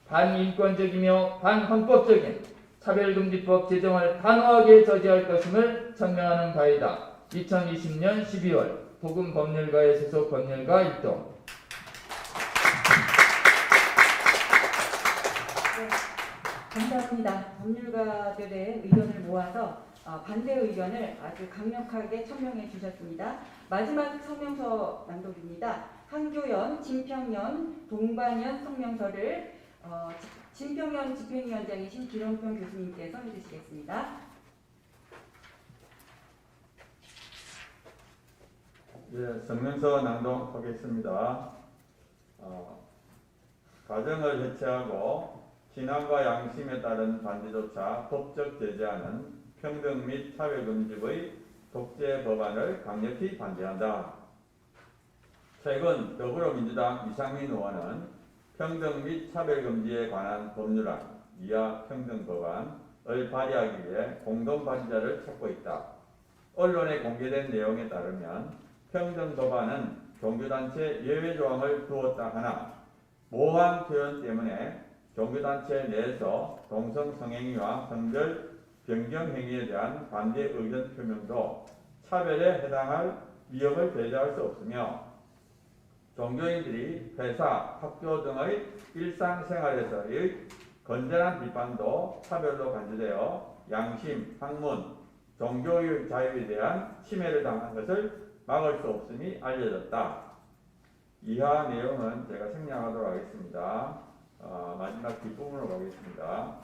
반인권적이며 반헌법적인 차별금지법 제정을 단호하게 저지할 것임을 천명하는 바이다. 2020년 12월 복음법률가의 소속 법률가 일동. 네, 감사합니다. 법률가들의 의견을 모아서 반대 의견을 아주 강력하게 천명해 주셨습니다. 마지막 성명서 낭독입니다. 한교연, 진평연, 동반연 성명서를 진평연 집행위원장이신 기ром평 교수님께서 해주시겠습니다. 예, 성명서 낭독하겠습니다. 가정을 해체하고 신앙과 양심에 따른 반대조차 법적 제재하는 평등 및 차별금지의 독재 법안을 강력히 반대한다. 최근 더불어민주당 이상민 의원은 평등 및 차별금지에 관한 법률안 이하 평등법안을 발의하기 위해 공동 발의자를 찾고 있다. 언론에 공개된 내용에 따르면 평등법안은 종교단체 예외조항을 두었다 하나 모호한 표현 때문에 종교단체 내에서 동성성행위와 성별 변경행위에 대한 반대 의견 표명도 차별에 해당할 위험을 배제할 수 없으며 종교인들이 회사, 학교 등의 일상생활에서의 건전한 비판도 차별로 간주되어 양심, 학문, 종교의 자유에 대한 침해를 당한 것을 막을 수 없음이 알려졌다. 이하 내용은 제가 생략하도록 하겠습니다. 마지막 뒷부분으로 가겠습니다.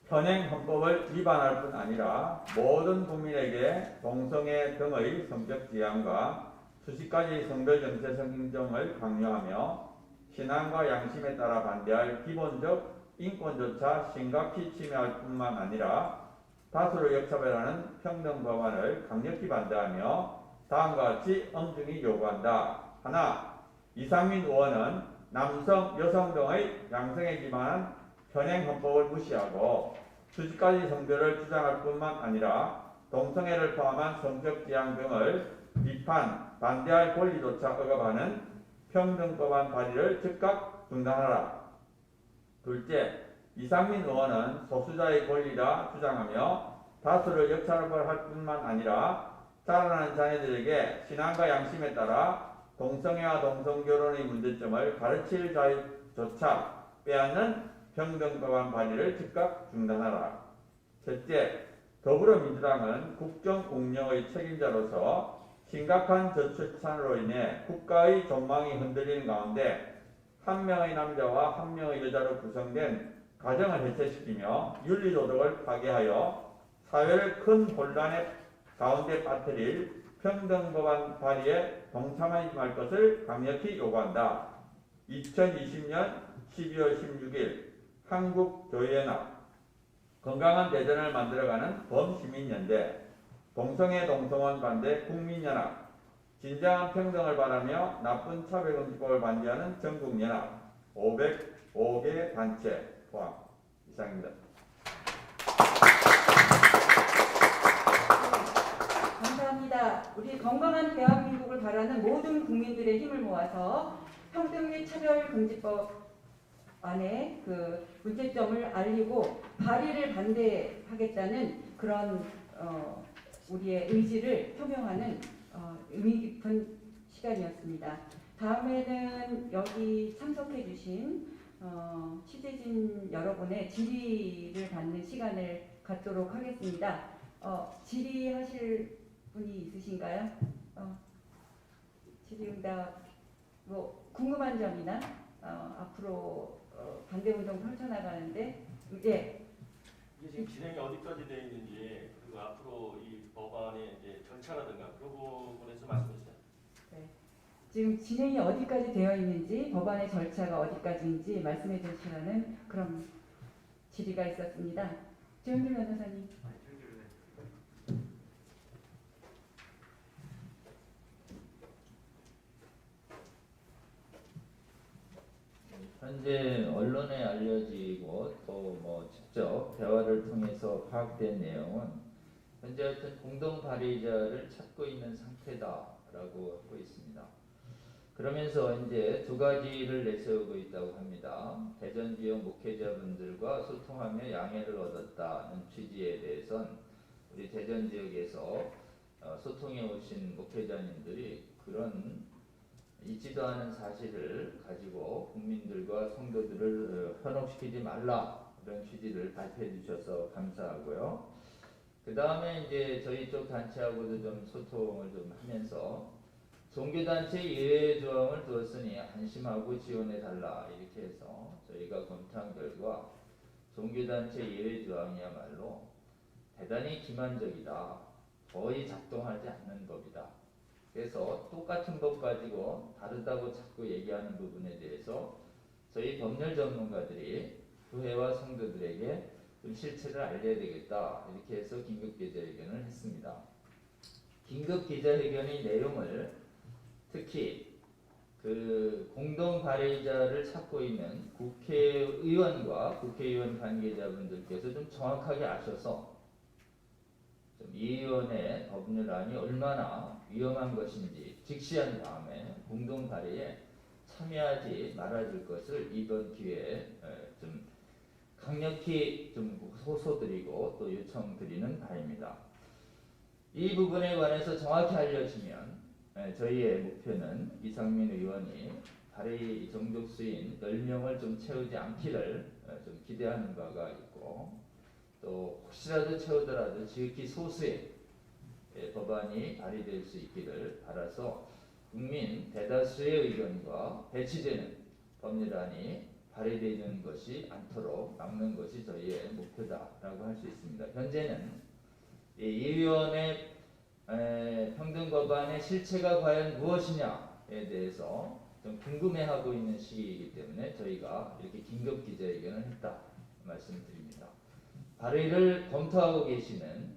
현행 헌법을 위반할 뿐 아니라 모든 국민에게 동성애 등의 성적 지향과 수십 가지 성별 정체성 인정을 강요하며 신앙과 양심에 따라 반대할 기본적 인권조차 심각히 침해할 뿐만 아니라 다수를 역차별하는 평등 법안을 강력히 반대하며 다음과 같이 엄중히 요구한다. 하나, 이상민 의원은 남성, 여성 등의 양성에 기반한 현행 헌법을 무시하고 수십 가지 성별을 주장할 뿐만 아니라 동성애를 포함한 성적 지향 등을 비판, 반대할 권리조차 억압하는 평등법안 발의를 즉각 중단하라. 둘째, 이상민 의원은 소수자의 권리라 주장하며 다수를 역차별할 뿐만 아니라 자라나는 자녀들에게 신앙과 양심에 따라 동성애와 동성결혼의 문제점을 가르칠 자유조차 빼앗는 평등법안 발의를 즉각 중단하라. 셋째, 더불어민주당은 국정 운영의 책임자로서 심각한 저출산으로 인해 국가의 전망이 흔들리는 가운데 한 명의 남자와 한 명의 여자로 구성된 가정을 해체시키며 윤리도덕을 파괴하여 사회를 큰 혼란의 가운데 빠뜨릴 평등법안 발의에 동참하지 말 것을 강력히 요구한다. 2020년 12월 16일 한국교회연합 건강한 대전을 만들어가는 범시민연대 동성애 동성혼 반대 국민연합 진정한 평등을 바라며 나쁜 차별금지법을 반대하는 전국연합 505개 단체 포함. 이상입니다. 감사합니다. 우리 건강한 대한민국을 바라는 모든 국민들의 힘을 모아서 평등 및 차별금지법 안에 그 문제점을 알리고 발의를 반대하겠다는 그런 우리의 의지를 표명하는 의미 깊은 시간이었습니다. 다음에는 여기 참석해 주신 취재진 여러분의 질의를 받는 시간을 갖도록 하겠습니다. 질의하실 분이 있으신가요? 질의응답 뭐 궁금한 점이나 앞으로 반대운동 펼쳐나가는데 예. 이게 지금 진행이 어디까지 되어 있는지 그리고 앞으로 이 법안의 이제 절차라든가 그런 부분에서 말씀해 주세요. 네. 지금 진행이 어디까지 되어 있는지 법안의 절차가 어디까지인지 말씀해 주시라는 그런 질의가 있었습니다. 조영길 변호사님. 현재 언론에 알려지고 또 뭐 직접 대화를 통해서 파악된 내용은 현재 어떤 공동 발의자를 찾고 있는 상태다라고 하고 있습니다. 그러면서 이제 두 가지를 내세우고 있다고 합니다. 대전 지역 목회자분들과 소통하며 양해를 얻었다는 취지에 대해선 우리 대전 지역에서 소통해 오신 목회자님들이 그런 있지도 않은 사실을 가지고 국민들과 성도들을 현혹시키지 말라 그런 취지를 발표해 주셔서 감사하고요. 그 다음에 이제 저희 쪽 단체하고도 좀 소통을 좀 하면서 종교단체 예외 조항을 두었으니 안심하고 지원해 달라 이렇게 해서 저희가 검토한 결과 종교단체 예외 조항이야말로 대단히 기만적이다. 거의 작동하지 않는 법이다. 그래서 똑같은 법 가지고 다르다고 자꾸 얘기하는 부분에 대해서 저희 법률 전문가들이 교회와 성도들에게 좀 실체를 알려야 되겠다 이렇게 해서 긴급 기자회견을 했습니다. 긴급 기자회견의 내용을 특히 그 공동 발의자를 찾고 있는 국회의원과 국회의원 관계자분들께서 좀 정확하게 아셔서 좀 이 의원의 법률안이 얼마나 위험한 것인지 직시한 다음에 공동 발의에 참여하지 말아줄 것을 이번 기회에 좀 강력히 좀 호소드리고 또 요청드리는 바입니다. 이 부분에 관해서 정확히 알려지면 저희의 목표는 이상민 의원이 발의 정족수인 10명을 좀 채우지 않기를 좀 기대하는 바가 있고 또 혹시라도 채우더라도 지극히 소수의 법안이 발의될 수 있기를 바라서 국민 대다수의 의견과 배치되는 법률안이 발의되는 것이 않도록 막는 것이 저희의 목표다라고 할 수 있습니다. 현재는 이 의원의 평등법안의 실체가 과연 무엇이냐에 대해서 좀 궁금해하고 있는 시기이기 때문에 저희가 이렇게 긴급 기자회견을 했다 말씀드립니다. 발의를 검토하고 계시는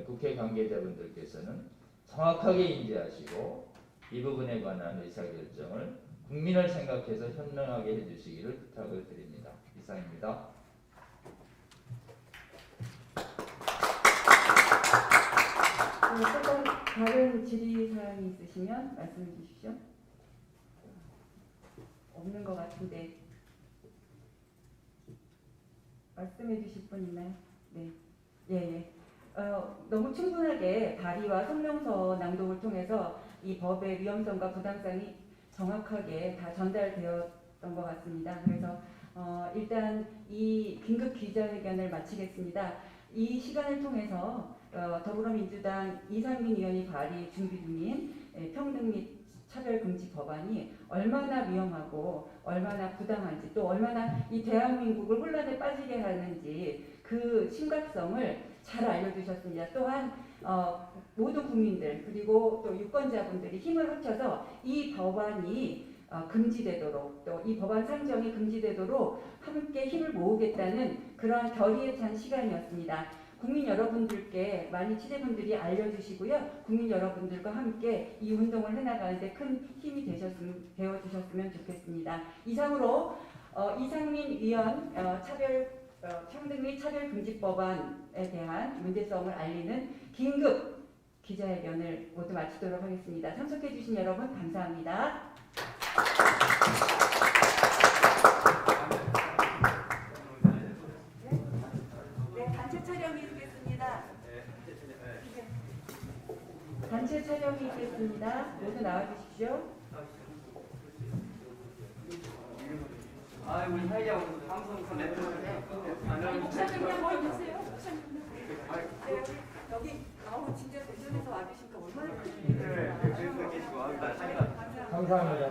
국회 관계자분들께서는 정확하게 인지하시고 이 부분에 관한 의사결정을 국민을 생각해서 현명하게 해주시기를 부탁을 드립니다. 이상입니다. 또 다른 질의사항이 있으시면 말씀해 주십시오. 없는 것 같은데 말씀해 주실 분 있나요? 네. 예. 너무 충분하게 발의와 성명서 낭독을 통해서 이 법의 위험성과 부당성이 정확하게 다 전달되었던 것 같습니다. 그래서 일단 이 긴급 기자회견을 마치겠습니다. 이 시간을 통해서 더불어민주당 이상민 의원이 발의 준비 중인 평등 및 차별금지 법안이 얼마나 위험하고 얼마나 부당한지 또 얼마나 이 대한민국을 혼란에 빠지게 하는지 그 심각성을 잘 알려주셨습니다. 또한 모든 국민들 그리고 또 유권자분들이 힘을 합쳐서 이 법안이 금지되도록 또 이 법안 상정이 금지되도록 함께 힘을 모으겠다는 그러한 결의에 찬 시간이었습니다. 국민 여러분들께 많이 취재분들이 알려주시고요. 국민 여러분들과 함께 이 운동을 해나가는데 큰 힘이 되어주셨으면 좋겠습니다. 이상으로 이상민 의원 평등 및 차별금지법안에 대한 문제성을 알리는 긴급 기자회견을 모두 마치도록 하겠습니다. 참석해 주신 여러분 감사합니다. 단체 촬영이 있겠습니다. 단체 촬영이 있겠습니다. 모두 나와주십시오. 우리 사회자 방송 목사님 한번 보세요. 여기 진짜 대전에서 와주시니까 얼마나 큰 일이에요. 감사합니다.